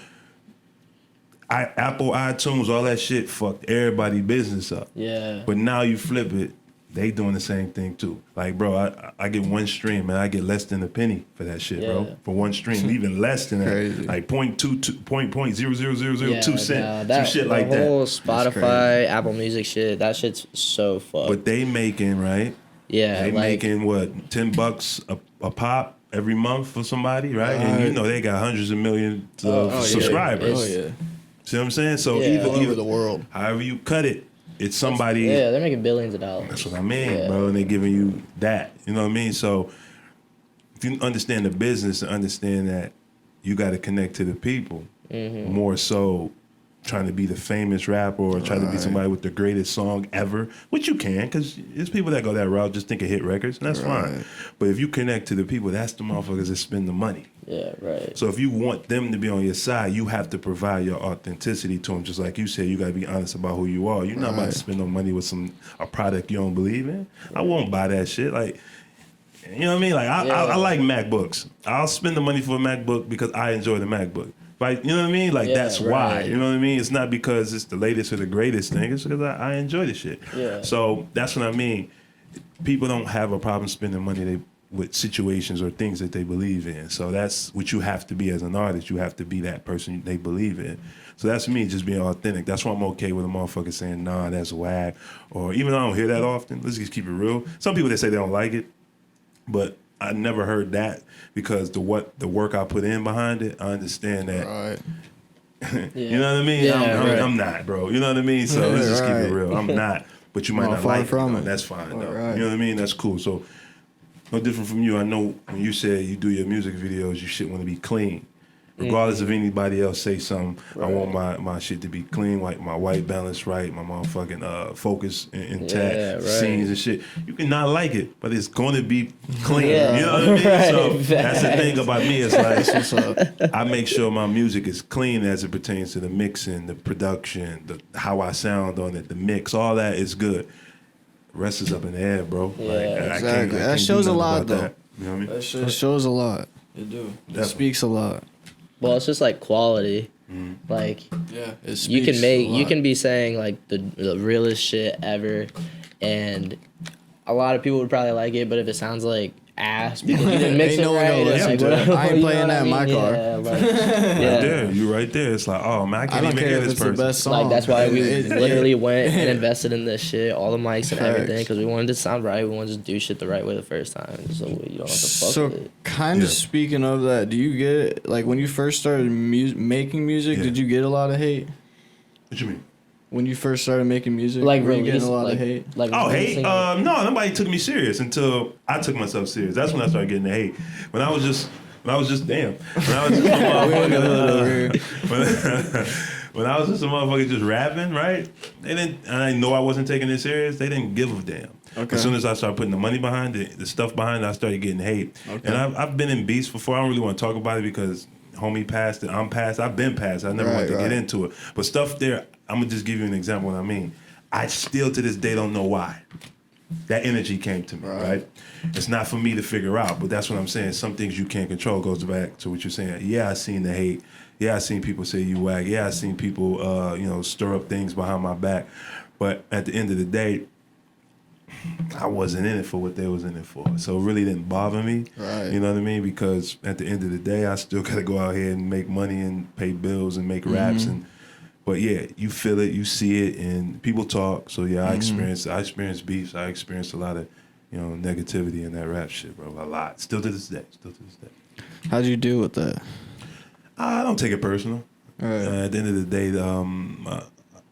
Apple, iTunes, all that shit fucked everybody's business up. But now you flip it, they doing the same thing too. Like, bro, I get one stream and I get less than a penny for that shit, bro. For one stream, even less than that. Crazy. Like 0.000002 cents. Some shit like that. The whole that. Spotify, Apple Music shit, that shit's so fucked. But they making, right? Yeah. They making what, $10 a pop every month for somebody, right? And you know they got hundreds of millions of subscribers. Yeah. See what I'm saying? So all over the world. However you cut it, it's somebody. Yeah, they're making billions of dollars. That's what I mean, bro. And they're giving you that. You know what I mean? So if you understand the business and understand that you got to connect to the people more so trying to be the famous rapper or trying to be somebody with the greatest song ever, which you can, because there's people that go that route, just think of hit records, and that's fine. But if you connect to the people, that's the motherfuckers that spend the money. Yeah, right. So if you want them to be on your side, you have to provide your authenticity to them. Just like you said, you got to be honest about who you are. You're not about to spend no money with a product you don't believe in. I won't buy that shit. Like, you know what I mean? Like, I like MacBooks. I'll spend the money for a MacBook because I enjoy the MacBook. Like, you know what I mean? Like, that's why. You know what I mean? It's not because it's the latest or the greatest thing. It's because I enjoy the shit. Yeah. So that's what I mean. People don't have a problem spending money with situations or things that they believe in. So that's what you have to be as an artist. You have to be that person they believe in. So that's me, just being authentic. That's why I'm okay with a motherfucker saying, nah, that's whack. Or even though I don't hear that often, let's just keep it real. Some people, they say they don't like it, but I never heard that because the work I put in behind it, I understand that. Right. You know what I mean? Yeah, I'm not, bro. You know what I mean? So let's just keep it real. I'm not, but you might not like it. That's fine, though. Right. You know what I mean? That's cool. So no different from you. I know when you said you do your music videos, you shit want to be clean. Regardless of anybody else say something, I want my shit to be clean, like my white balance right, my motherfucking focus intact, scenes and shit. You can not like it, but it's gonna be clean. You know what I mean? So that's the thing about me. It's like I make sure my music is clean as it pertains to the mixing, the production, how I sound on it, the mix, all that is good. The rest is up in the air, bro. Yeah, like, exactly. That shows a lot, though. That. You know what I mean? That shows a lot. It do. It speaks a lot. Well, it's just like quality. Like, you can be saying like the realest shit ever, and a lot of people would probably like it. But if it sounds like ass because you didn't mix it right, it's like, I ain't playing that in my car. Right there, you right there. It's like, oh man, I can't even hear this person. The best song. Like that's why we literally went and invested in this shit, all the mics and everything, because we wanted to sound right. We wanted to do shit the right way the first time, so you don't have to fuck with it. Kind of speaking of that, do you get like when you first started making music? Did you get a lot of hate? What you mean? When you first started making music, like were you getting a lot of hate? Like hate? No, nobody took me serious until I took myself serious. That's when I started getting the hate. When I was just a motherfucker just rapping, right? And I know I wasn't taking it serious. They didn't give a damn. Okay. As soon as I started putting the money behind it, the stuff behind it, I started getting hate. Okay. And I've been in beefs before. I don't really want to talk about it because homie passed it. I'm past. I've been past. I never wanted to get into it. But stuff there, I'm gonna just give you an example. What I mean, I still to this day don't know why that energy came to me. Right? It's not for me to figure out, but that's what I'm saying. Some things you can't control. Goes back to what you're saying. Yeah, I seen the hate. Yeah, I seen people say you whack. Yeah, I seen people stir up things behind my back. But at the end of the day, I wasn't in it for what they was in it for. So it really didn't bother me. Right. You know what I mean? Because at the end of the day, I still got to go out here and make money and pay bills and make raps. But yeah, you feel it, you see it, and people talk. So yeah, I experienced beefs. I experienced a lot of, negativity in that rap shit, bro. A lot. Still to this day. How'd you deal with that? I don't take it personal. Right. At the end of the day,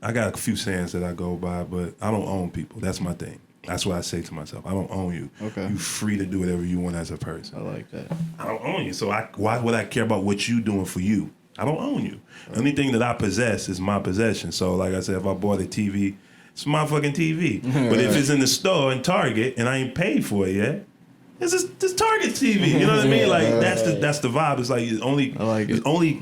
I got a few sayings that I go by, but I don't own people. That's my thing. That's what I say to myself. I don't own you. Okay. You're free to do whatever you want as a person. I like that. I don't own you. So why would I care about what you doing for you? I don't own you. Right. Anything that I possess is my possession. So like I said, if I bought a TV, it's my fucking TV. But if it's in the store in Target and I ain't paid for it yet, it's Target TV. You know what I mean? Like that's the vibe. It's like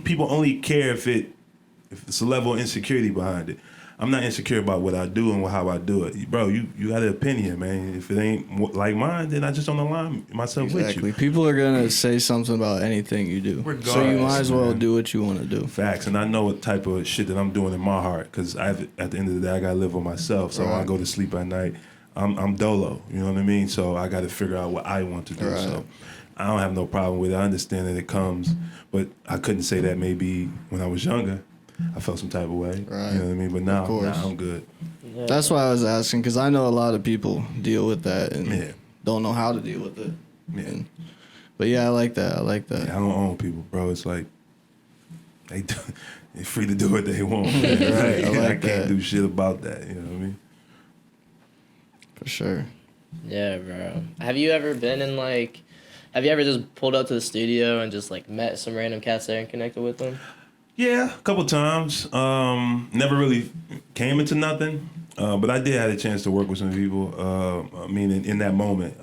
people only care if it's a level of insecurity behind it. I'm not insecure about what I do and how I do it. Bro, you got an opinion, man. If it ain't like mine, then I just don't align myself with you. People are going to say something about anything you do. Regardless, so you might as well do what you want to do. Facts. And I know what type of shit that I'm doing in my heart because at the end of the day, I got to live with myself. So I go to sleep at night. I'm dolo. You know what I mean? So I got to figure out what I want to do. Right. So I don't have no problem with it. I understand that it comes, but I couldn't say that maybe when I was younger. I felt some type of way. Right. You know what I mean? But now I'm good. Yeah. That's why I was asking, because I know a lot of people deal with that and don't know how to deal with it. Yeah. But yeah, I like that. Yeah, I don't own people, bro. It's like they're free to do what they want. Right? I can't do shit about that. You know what I mean? For sure. Yeah, bro. Have you ever been in have you ever just pulled up to the studio and just met some random cats there and connected with them? Yeah, a couple times. Never really came into nothing, but I did have a chance to work with some people. I mean, in that moment,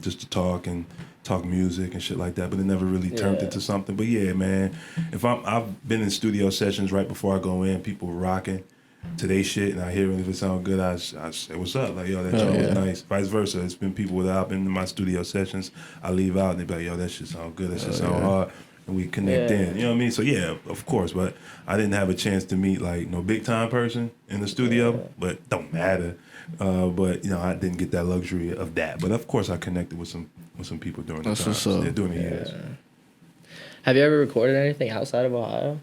just to talk music and shit like that. But it never really turned into something. But yeah, man, I've been in studio sessions right before I go in. People rocking to their shit, and I hear it. If it sounds good, I say what's up. Like, yo, that shit was nice. Vice versa. It's been people that I've been in my studio sessions. I leave out and they be like, yo, that shit sound good. That shit sound hard. And we connect in, you know what I mean? So yeah, of course, but I didn't have a chance to meet no big time person in the studio, but don't matter. But I didn't get that luxury of that. But of course, I connected with some people during the time. During the years. Have you ever recorded anything outside of Ohio?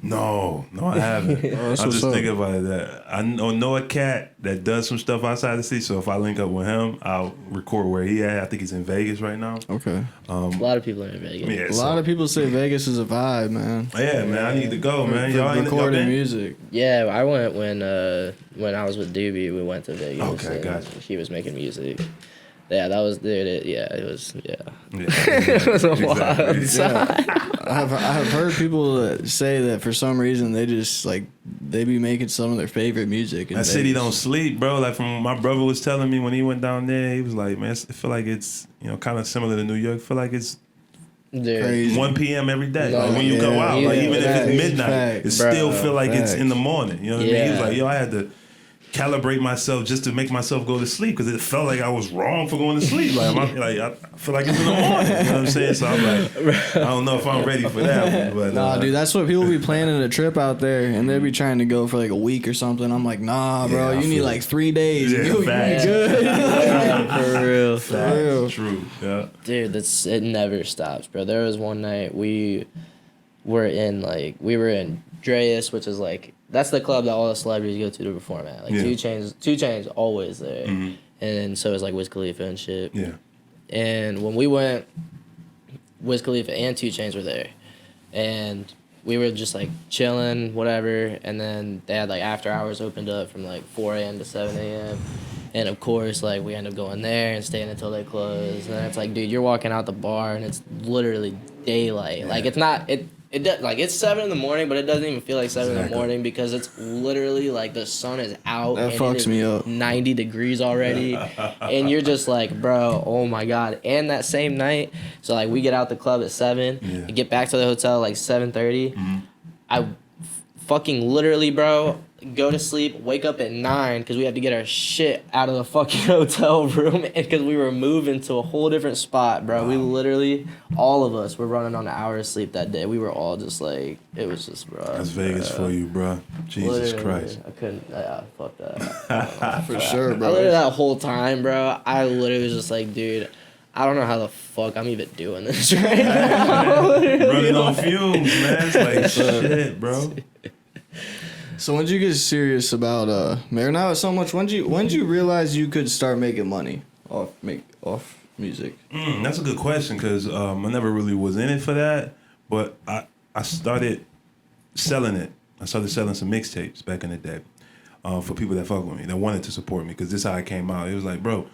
No, I haven't. I'm just thinking about that. I know a cat that does some stuff outside the city, so if I link up with him, I'll record where he at. I think he's in Vegas right now. Okay. A lot of people are in Vegas. Yeah, a lot of people say Vegas is a vibe, man. Yeah, man, I need to go, man. Y'all recording music. Yeah, I went when I was with Doobie. We went to Vegas. Okay, gotcha. He was making music. Yeah, that was it was it was a wild time. I've heard people say that for some reason they just they be making some of their favorite music. That city don't sleep, bro. Like from my brother was telling me when he went down there, he was like, man, I feel like it's kind of similar to New York. I feel like it's crazy. 1 p.m. every day. No, when you go out, even if it's midnight, it still feel like it's in the morning. You know what I mean? He was like, yo, I had to calibrate myself just to make myself go to sleep because it felt like I was wrong for going to sleep. I feel like it's in the morning. You know what I'm saying? So I'm like, I don't know if I'm ready for that one. But, nah, dude, that's what people be planning a trip out there and they be trying to go for a week or something. I'm like, nah, bro, you need 3 days. Yeah, you'll be good. For real. For real. True. Yeah. Dude, it never stops, bro. There was one night we were in Dreas, which is that's the club that all the celebrities go to perform at. 2 Chainz always there. Mm-hmm. And so is Wiz Khalifa and shit. Yeah. And when we went, Wiz Khalifa and 2 Chainz were there. And we were just chilling, whatever. And then they had after hours opened up from 4 a.m. to 7 a.m. And of course, we end up going there and staying until they close. And then it's dude, you're walking out the bar and it's literally daylight. Yeah. It's not, it's 7 in the morning, but it doesn't even feel like 7 in the morning because it's literally the sun is out. That fucks me up. 90 degrees already. And you're just bro, oh my God. And that same night, so we get out the club at 7, and get back to the hotel 7:30. Mm-hmm. I fucking literally, bro, go to sleep, wake up at 9 because we had to get our shit out of the fucking hotel room because we were moving to a whole different spot, bro. Wow. We literally, all of us were running on an hour of sleep that day. We were all just it was just, bro. That's Vegas for you, bro. Jesus Christ. I couldn't, fuck that. For sure, bro. Literally that whole time, bro, I literally was just dude, I don't know how the fuck I'm even doing this right now. Running on fumes, man. It's shit, bro. So when did you get serious about not so much? When did you realize you could start making money off music? That's a good question because I never really was in it for that, but I started selling it. I started selling some mixtapes back in the day for people that fuck with me, that wanted to support me because this is how I came out. It was bro,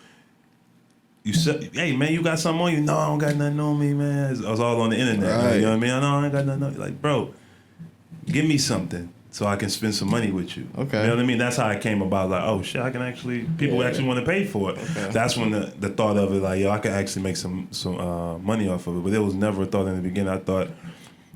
hey man, you got something on you? No, I don't got nothing on me, man. I was all on the internet. Right. You know what I mean? I know I ain't got nothing on you. Bro, give me something so I can spend some money with you. Okay. You know what I mean? That's how I came about. Oh shit, I can actually, people actually want to pay for it. Okay. That's when the thought of it, I could actually make some money off of it. But it was never a thought in the beginning. I thought,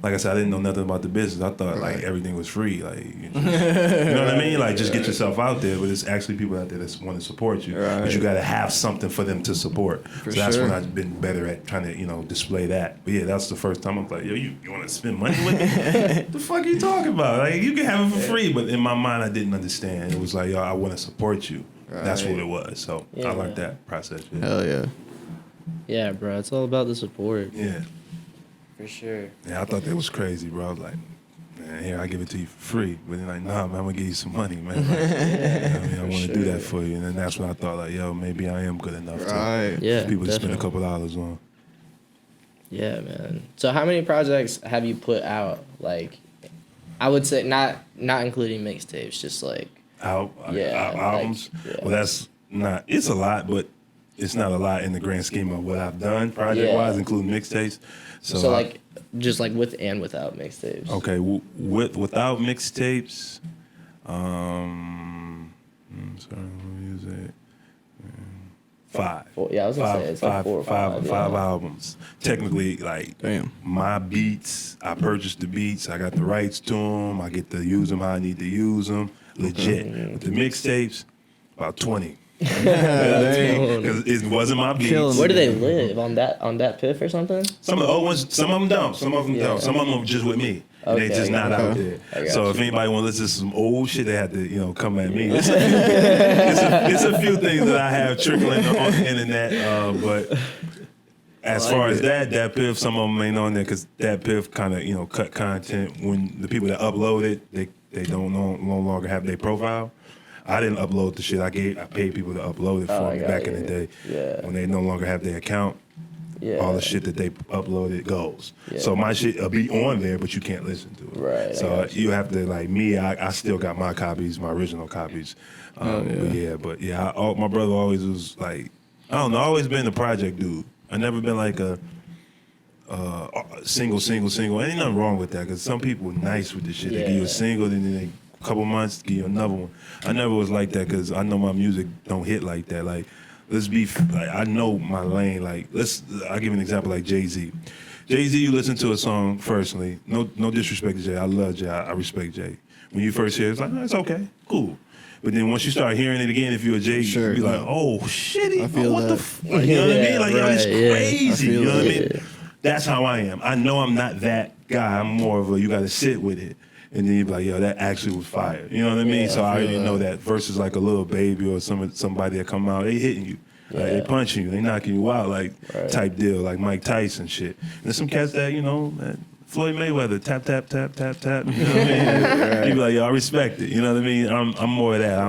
like I said, I didn't know nothing about the business. I thought everything was free. You know what I mean? Just get yourself out there. But it's actually people out there that want to support you. Right. But you got to have something for them to support. So that's when I've been better at trying to, display that. But yeah, that's the first time I'm like, yo, you want to spend money with me? What the fuck are you talking about? You can have it for free. But in my mind, I didn't understand. It was yo, I want to support you. That's what it was. So I like that process. Yeah. Hell yeah. Yeah, bro. It's all about the support. Yeah. For sure. Yeah, I thought that was crazy, bro. I was like, man, here, I give it to you for free. But they're like, nah, man, I'm going to give you some money, man. Like, I mean, I want to do that for you. And then that's when I thought, like, yo, maybe I am good enough to yeah, people to spend a couple dollars on. Yeah, man. So how many projects have you put out? Like, I would say not including mixtapes, just like albums. Like, well, that's not. It's a lot, but it's not a lot in the grand scheme of what I've done project wise, including mixtapes. So like just like with and without mixtapes. Okay, without mixtapes. Sorry, what is it? 5. I was gonna say it's like 4 or 5. Five albums. Technically, like my beats. I purchased the beats. I got the rights to them. I get to use them how I need to use them. Legit. With the mixtapes, about 20. Because it wasn't my beats. Where do they live? On that Piff or something? Some of the old ones. Some of them don't. Some of them don't. Some of them are just with me. Okay, they just not out there. So if anybody want to listen to some old shit, they have to, come at me. It's a few things that I have trickling on the internet. But as far as that Piff, some of them ain't on there because that Piff kind of, cut content when the people that upload it, they don't no longer have their profile. I didn't upload the shit. I paid people to upload it for me back in the day. Yeah. When they no longer have their account. Yeah. All the shit that they uploaded goes. Yeah. So my shit will be on there, but you can't listen to it. Right. So you have to, like me, I still got my copies, my original copies. My brother always was like, I don't know, always been the project dude. I never been like a single. Ain't nothing wrong with that, because some people are nice with the shit. They give you a single, then they a couple months, give you another one. I never was like that, because I know my music don't hit like that. Like, let's be, like, I know my lane. Like, I'll give you an example like Jay-Z. Jay-Z, you listen to a song personally. No disrespect to Jay. I love Jay. I respect Jay. When you first hear it, it's like, it's okay, cool. But then once you start hearing it again, if you're a Jay, you be like, oh, shit, what the fuck? You know what I mean? Like, yo, it's crazy. You know what I mean? That's how I am. I know I'm not that guy. I'm more of a, you got to sit with it. And then you be like, yo, that actually was fire. You know what I mean? So I already know that versus like a Lil Baby or somebody that come out, they hitting you. Like, they punching you, they knocking you out, like type deal, like Mike Tyson shit. And there's some cats that, that Floyd Mayweather, tap, tap, tap, tap, tap. You know what I mean? You be like, yo, I respect it. You know what I mean? I'm more of that. I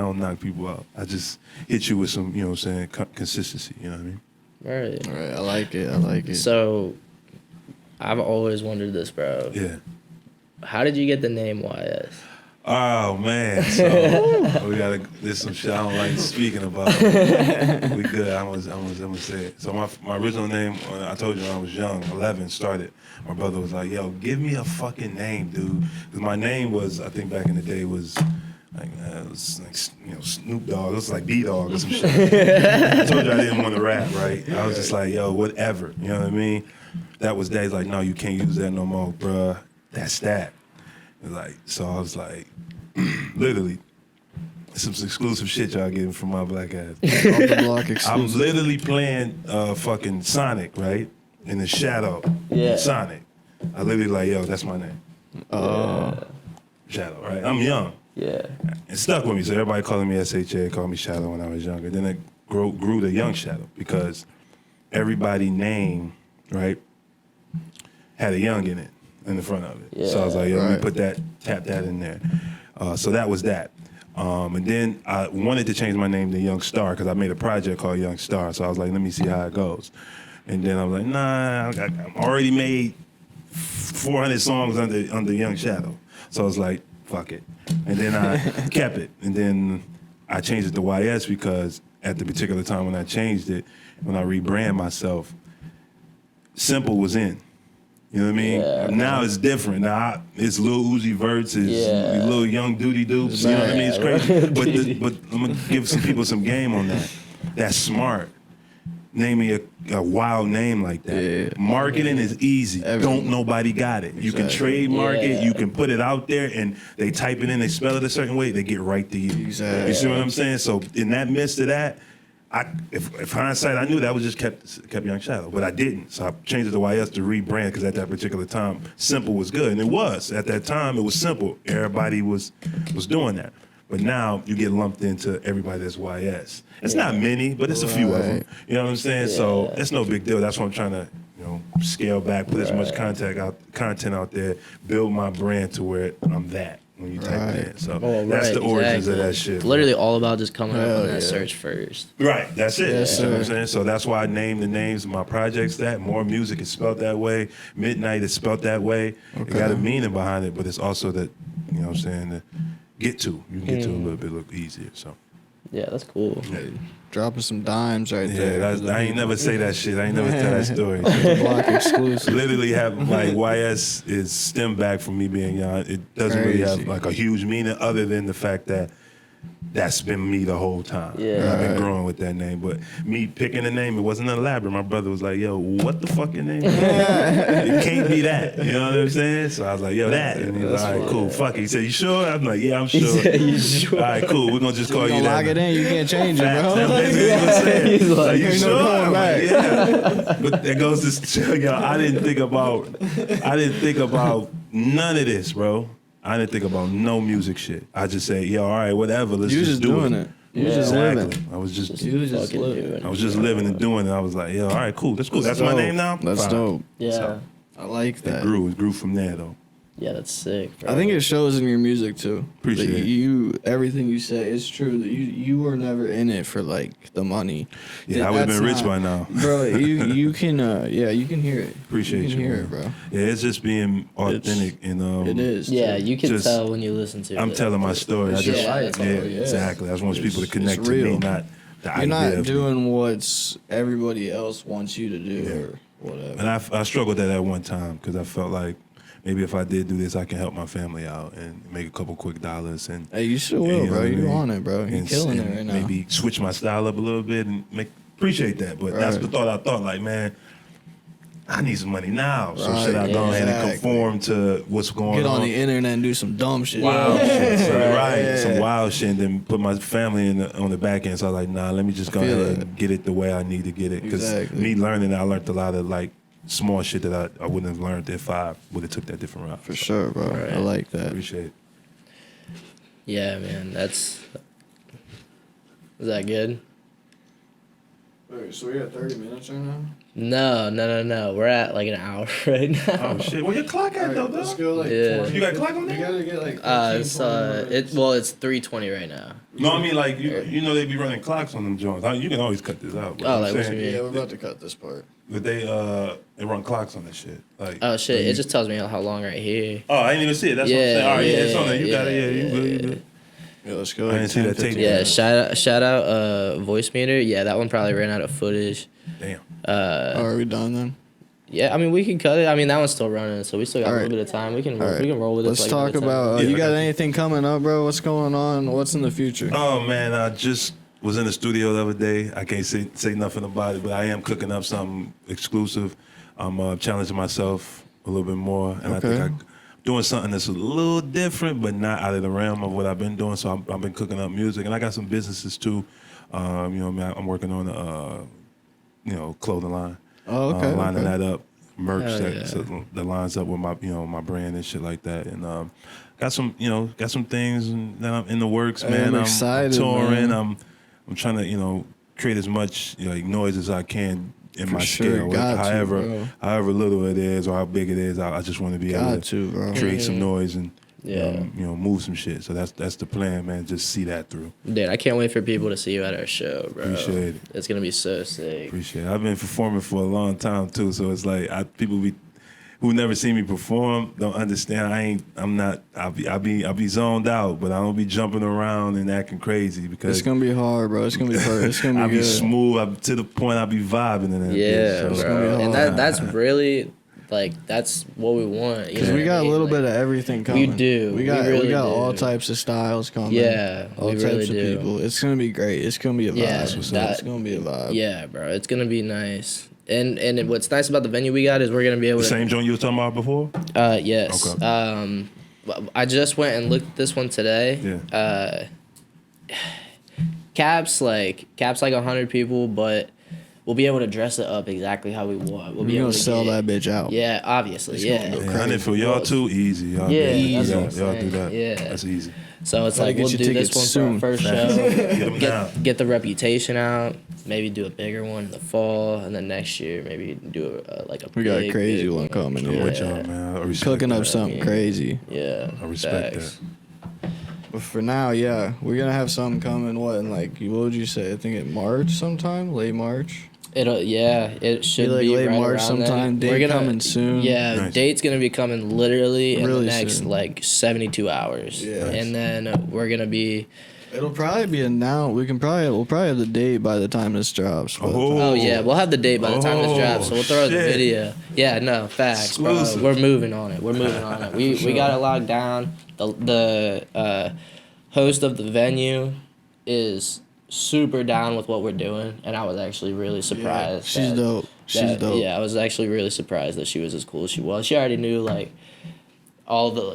don't knock people out. I just hit you with some, you know what I'm saying, consistency. You know what I mean? Right. All right. I like it. So, I've always wondered this, bro. Yeah. How did you get the name YS? Oh man, so there's some shit I don't like speaking about. We good. I'm gonna say it. So my original name, I told you when I was young, 11, started. My brother was like, "Yo, give me a fucking name, dude." Because my name was, I think back in the day, was like, Snoop Dogg. It was like B-Dog or some shit. I told you I didn't want to rap, right? I was just like, yo, whatever. You know what I mean? That was days like, no, you can't use that no more, bruh. That's that. Like, so I was like, literally, some exclusive shit y'all getting from my black ass. Off the block exclusive. I'm literally playing fucking Sonic, right? In the shadow. Yeah. Sonic. I literally like, yo, that's my name. Shadow, right? I'm young. Yeah. It stuck with me, so everybody calling me SHA, called me Shadow when I was younger. Then it grew to Young Shadow, because everybody name, right, had a young in it. In the front of it. Yeah, so I was like, yo, let me tap that in there. So that was that. And then I wanted to change my name to Young Star, because I made a project called Young Star. So I was like, let me see how it goes. And then I was like, nah, I already made 400 songs under Young Shadow. So I was like, fuck it. And then I kept it. And then I changed it to YS, because at the particular time when I changed it, when I rebrand myself, Simple was in. You know what I mean? Yeah. Now it's different. Now it's Lil Uzi Verts, it's Lil Young Doody Dupes. You know what I mean? It's crazy. But I'm gonna give some people some game on that. That's smart. Name me a wild name like that. Yeah. Marketing is easy. Don't nobody got it. You can trademark it. You can put it out there, and they type it in, they spell it a certain way, they get right to you. Exactly. You see what I'm saying? So in that midst of that, if hindsight, I knew that was just kept Young Shadow, but I didn't. So I changed it to YS to rebrand, because at that particular time, Simple was good, and it was. At that time, it was simple. Everybody was doing that. But now you get lumped into everybody that's YS. It's not many, but it's a few of them. You know what I'm saying? So it's no big deal. That's what I'm trying to, scale back, put as much content out there, build my brand to where I'm that when you type it in. So that's the origins of that shit. It's literally all about just coming up on that search first. Right, that's it. You know what I'm saying? So that's why I named the names of my projects that. More Music is spelled that way. Midnight is spelled that way. It got a meaning behind it, but it's also that, you know what I'm saying, to get to. You can get to a little bit look easier. So yeah, that's cool. Yeah. Dropping some dimes right there. Yeah, I ain't never say that shit. I ain't never tell that story. Block exclusive. Literally have like YS is stem back from me being young. It doesn't really have like a huge meaning other than the fact that that's been me the whole time. Yeah. I've been growing with that name. But me picking the name, it wasn't elaborate. My brother was like, yo, what the fuck your name is? It can't be that. You know what I'm saying? So I was like, yo, that. And he was like, all right, cool, fuck it. He said, you sure? I'm like, yeah, I'm sure. He said, you sure? All right, cool. We're going to just call you that. Lock it in. You can't change it, bro. That's basically what I'm saying. He's like, you ain't sure? no going I'm like, back. yeah. But that goes to show y'all, I didn't think about none of this, bro. I didn't think about no music shit. I just said, yo, all right, whatever. Let's You just just do doing it. it. You just living. I was just fucking living. I was just living and doing it. I was like, yo, all right, cool. That's cool. That's my name now? That's Fine. dope. Yeah. So, I like that. It grew from there, though. Yeah, that's sick, bro. I think it shows in your music too. Appreciate that it. Everything you say is true. That you were never in it for like the money. Yeah, I would have been rich by now. Bro, you can you can hear it. Appreciate you. can hear Man. it, bro. Yeah, it's just being authentic and It is. Yeah, you can just- tell when you listen to it. I'm telling my story. I It's your just life, yeah, bro. Yeah. exactly. I just want people to connect it's to me, real. not the You're idea. not of doing what's everybody else wants you to do or whatever. And I struggled at one time because I felt like maybe if I did do this, I can help my family out and make a couple quick dollars. And Hey, you sure you will, know bro. what I You mean? on it, bro. You and, killing and it right now. maybe switch my style up a little bit and appreciate that. But that's Right. the thought I thought. Like, man, I need some money now. So Right, should I go ahead and exactly. conform to what's going Get on on? the internet and do some dumb shit. Wild shit, so, right? Yeah. Some wild shit, and then put my family on the back end. So I was like, nah, let me just go Feel ahead it. and get it the way I need to get it. Because Exactly. me learning, I learned a lot of like small shit that I wouldn't have learned if I would have took that different route. For sure, bro. Right. I like that. Appreciate it. Yeah, man. Is that good? Wait, so we got 30 minutes right now? No. We're at like an hour right now. Oh shit! Where your clock at though? Let's Dog? go like Yeah. 20. You got a clock on We there? gotta get like 15, It's 20 minutes. it's 3:20 right now. No, I mean like you know they be running clocks on them joints. You can always cut this out. But Oh, I'm like, what saying, you mean? Yeah, we're about to cut this part. But they run clocks on this shit. Like Oh shit! It just tells me how long right here. Oh, I didn't even see it. That's what I'm saying. All right, yeah, it's on there. You got it. Yeah, you yeah, good. You good. Yeah, let's go. I didn't see that tape. Yeah, shout out Voice Meter. Yeah, that one probably ran out of footage. Damn. Are we done then? Yeah, I mean we can cut it. I mean that one's still running, so we still got a little bit of time. We can roll with it. Let's for, like, talk another 10 about. minutes. Yeah, You got okay. anything coming up, bro? What's going on? What's in the future? Oh man, I just was in the studio the other day. I can't say nothing about it, but I am cooking up something exclusive. I'm challenging myself a little bit more, and I think I'm doing something that's a little different, but not out of the realm of what I've been doing. So I've been cooking up music, and I got some businesses too. You know, I'm working on a clothing line. Oh, okay. Lining that up, merch Hell that lines up with my my brand and shit like that, and got some things that I'm in the works, Hey, man. I'm excited, I'm touring. man. I'm trying to create as much noise as I can in For my sure, scale, got to, however little it is or how big it is. I just want to be able Got to, bro. create some noise and Yeah. move some shit. So that's the plan, man. Just see that through. Dude, I can't wait for people to see you at our show, bro. Appreciate it. It's gonna be so sick. Appreciate it. I've been performing for a long time too, so it's like people who never see me perform don't understand. I'll be zoned out, but I don't be jumping around and acting crazy because It's gonna be hard, bro. It's gonna be hard. It's gonna I'll be be good. smooth to the point I'll be vibing in that Yeah, bitch, so. bro. And hard. that's really that's what we want. Because we got a little bit of everything coming. do. We got We really got do. all types of styles coming. Yeah, all we types really of do. people. It's gonna be great. It's gonna be a vibe. Yeah, It's gonna be a vibe. Yeah, bro. It's gonna be nice. And what's nice about the venue we got is we're gonna be able The to. same joint you was talking about before? Yes. Okay. I just went and looked at this one today. Yeah. Caps like 100 people, but we'll be able to dress it up exactly how we want. We'll be We're able gonna to sell get- that bitch out. Yeah, obviously. Yeah. gonna go Yeah, 100 for y'all too easy. Y'all Yeah, do, that's what I'm y'all do saying. that. Yeah. That's easy. So it's like we'll do this one soon. for our first show, get the reputation out, maybe do a bigger one in the fall, and then next year maybe do we got a crazy one coming. Yeah, with y'all, man. Cooking up something crazy. Yeah, I respect that. But for now, yeah, we're gonna have something coming. What in like what would you say? I think in March sometime, late March. It should like be late right March around sometime. Then. Date coming soon. Yeah, nice. Date's gonna be coming literally in the next soon. like 72 hours. Yeah. Nice. And then we're gonna be. It'll probably be announced. We'll probably have the date by the time this drops. Oh yeah, we'll have the date by the time this drops, so we'll throw out the video. Yeah, no facts, bro. We're moving on it. We got it locked down. The host of the venue is super down with what we're doing, and I was actually really surprised. She's dope. She's dope. Yeah, I was actually really surprised that she was as cool as she was. She already knew like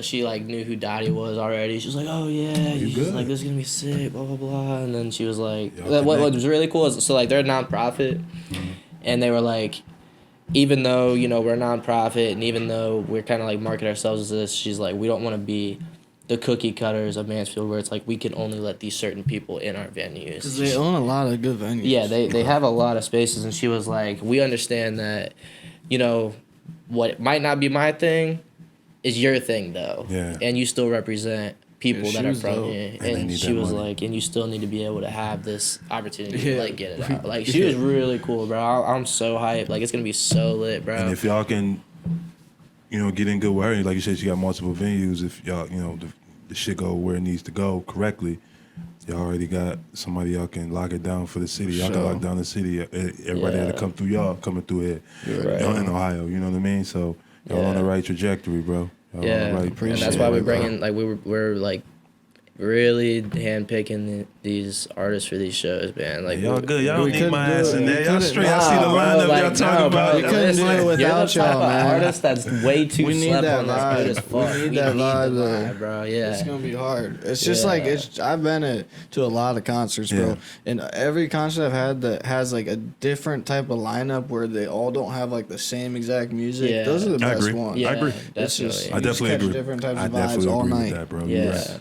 she like knew who Dottie was already. She was like, oh yeah, she's like, this is gonna be sick, blah blah blah. And then she was like, what was really cool is so like they're a nonprofit, and they were like, even though we're a nonprofit, and even though we're kind of like market ourselves as this, she's like, we don't want to be the cookie cutters of Mansfield, where it's like we can only let these certain people in our venues. Because they own a lot of good venues. Yeah, they have a lot of spaces, and she was like, we understand that, what might not be my thing is your thing, though. Yeah. And you still represent people that are from dope. here. And she was money. like, and you still need to be able to have this opportunity to, like, get it out. Like, she was really cool, bro. I'm so hyped. Like, it's going to be so lit, bro. And if y'all can, get in good with her, like you said, she got multiple venues. If y'all, the shit go where it needs to go correctly, y'all already got somebody y'all can lock it down for the city. Y'all can lock down the city. Everybody that come through y'all coming through here. Y'all in Ohio, you know what I mean? So y'all on the right trajectory, bro. Y'all on the right and that's why we bring in, like, we're like really handpicking these artists for these shows, man. Like, y'all good. Y'all don't need my ass in there. Y'all straight. I see the lineup y'all talking about. We couldn't do it without y'all, man. Artist that's way too we need slept that on this vibe. good as fuck. We need that vibe, vibe, bro. Yeah, it's gonna be hard. It's just like I've been to a lot of concerts, bro, and every concert I've had that has like a different type of lineup where they all don't have like the same exact music. Yeah. Those are the best agree. ones. Yeah, I agree. It's just I definitely agree. Different types I of definitely vibes all agree night. with that, bro. Yeah.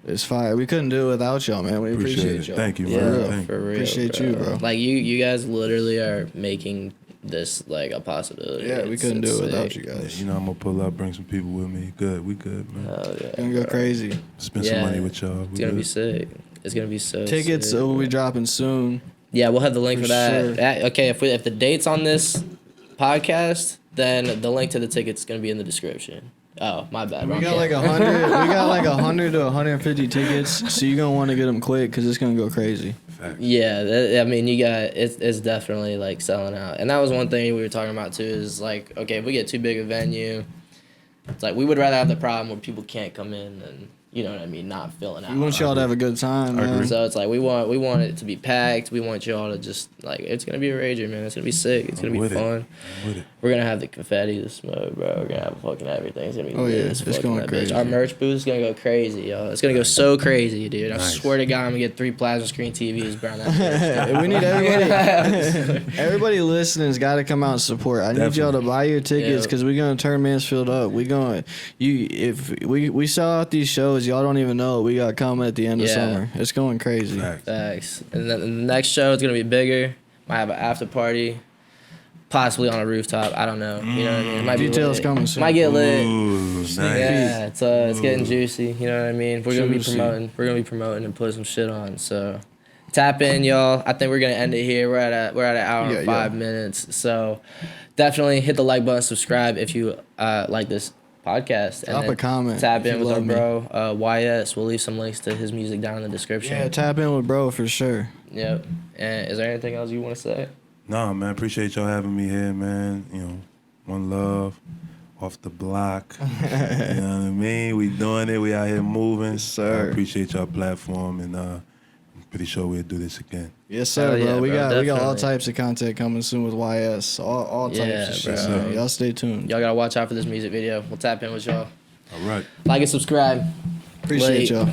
It's fire. We couldn't do it without y'all, man. We appreciate y'all. Thank you, Yeah, man. for real. Appreciate you, bro. Like you guys literally are making this like a possibility. Yeah, we couldn't do it without you Yeah, guys. I'm gonna pull up, bring some people with me. Good, we good, man. Oh, yeah, Gonna go crazy. Spend some money with y'all. It's gonna be sick. It's gonna be so Tickets sick. will be dropping soon. Yeah, we'll have the link for that. sure. Okay, if the date's on this podcast, then the link to the ticket's gonna be in the description. Oh, my bad. We got like 100. We got like 100 to 150 tickets, so you're gonna want to get them quick because it's gonna go crazy. Yeah, I mean, it's definitely like selling out, and that was one thing we were talking about too. Is like, okay, if we get too big a venue, it's like we would rather have the problem where people can't come in than, you know what I mean, not filling out. We want y'all to have a good time, man. So it's like we want it to be packed. We want y'all to just like, it's gonna be a rager, man. It's gonna be sick. It's gonna be fun. We're gonna have the confetti, the smoke, bro. We're gonna have fucking everything. It's gonna be it's going crazy. Our merch booth is gonna go crazy, yo. It's gonna go so crazy, dude. I swear to God, I'm gonna get 3 plasma screen TVs, bro. We need everybody. Everybody listening's got to come out and support. I need y'all to buy your tickets because we're gonna turn Mansfield up. If we sell out these shows, y'all don't even know what we got coming at the end of summer. It's going crazy. Thanks. And then the next show is gonna be bigger. Might have an after party, possibly on a rooftop. I don't know. You know what I mean? It might Details be coming soon. Might get lit. Ooh, nice. Yeah, it's getting juicy. You know what I mean? We're gonna be promoting. We're gonna be promoting and putting some shit on. So tap in, y'all. I think we're gonna end it here. We're at an hour and 5 minutes. So definitely hit the like button, subscribe if you like this podcast. Drop a comment. Tap in with our bro, YS. We'll leave some links to his music down in the description. Yeah, tap in with bro for sure. Yep. And is there anything else you want to say? No, man. Appreciate y'all having me here, man. One love, off the block. You know what I mean? We doing it. We out here moving. Yes, sir. I appreciate y'all platform, and I'm pretty sure we'll do this again. Yes, sir, yeah, bro. We got all definitely. types of content coming soon with YS. All types of shit. bro. So y'all stay tuned. Y'all gotta watch out for this music video. We'll tap in with y'all. All right. Like and subscribe. Appreciate Late. y'all.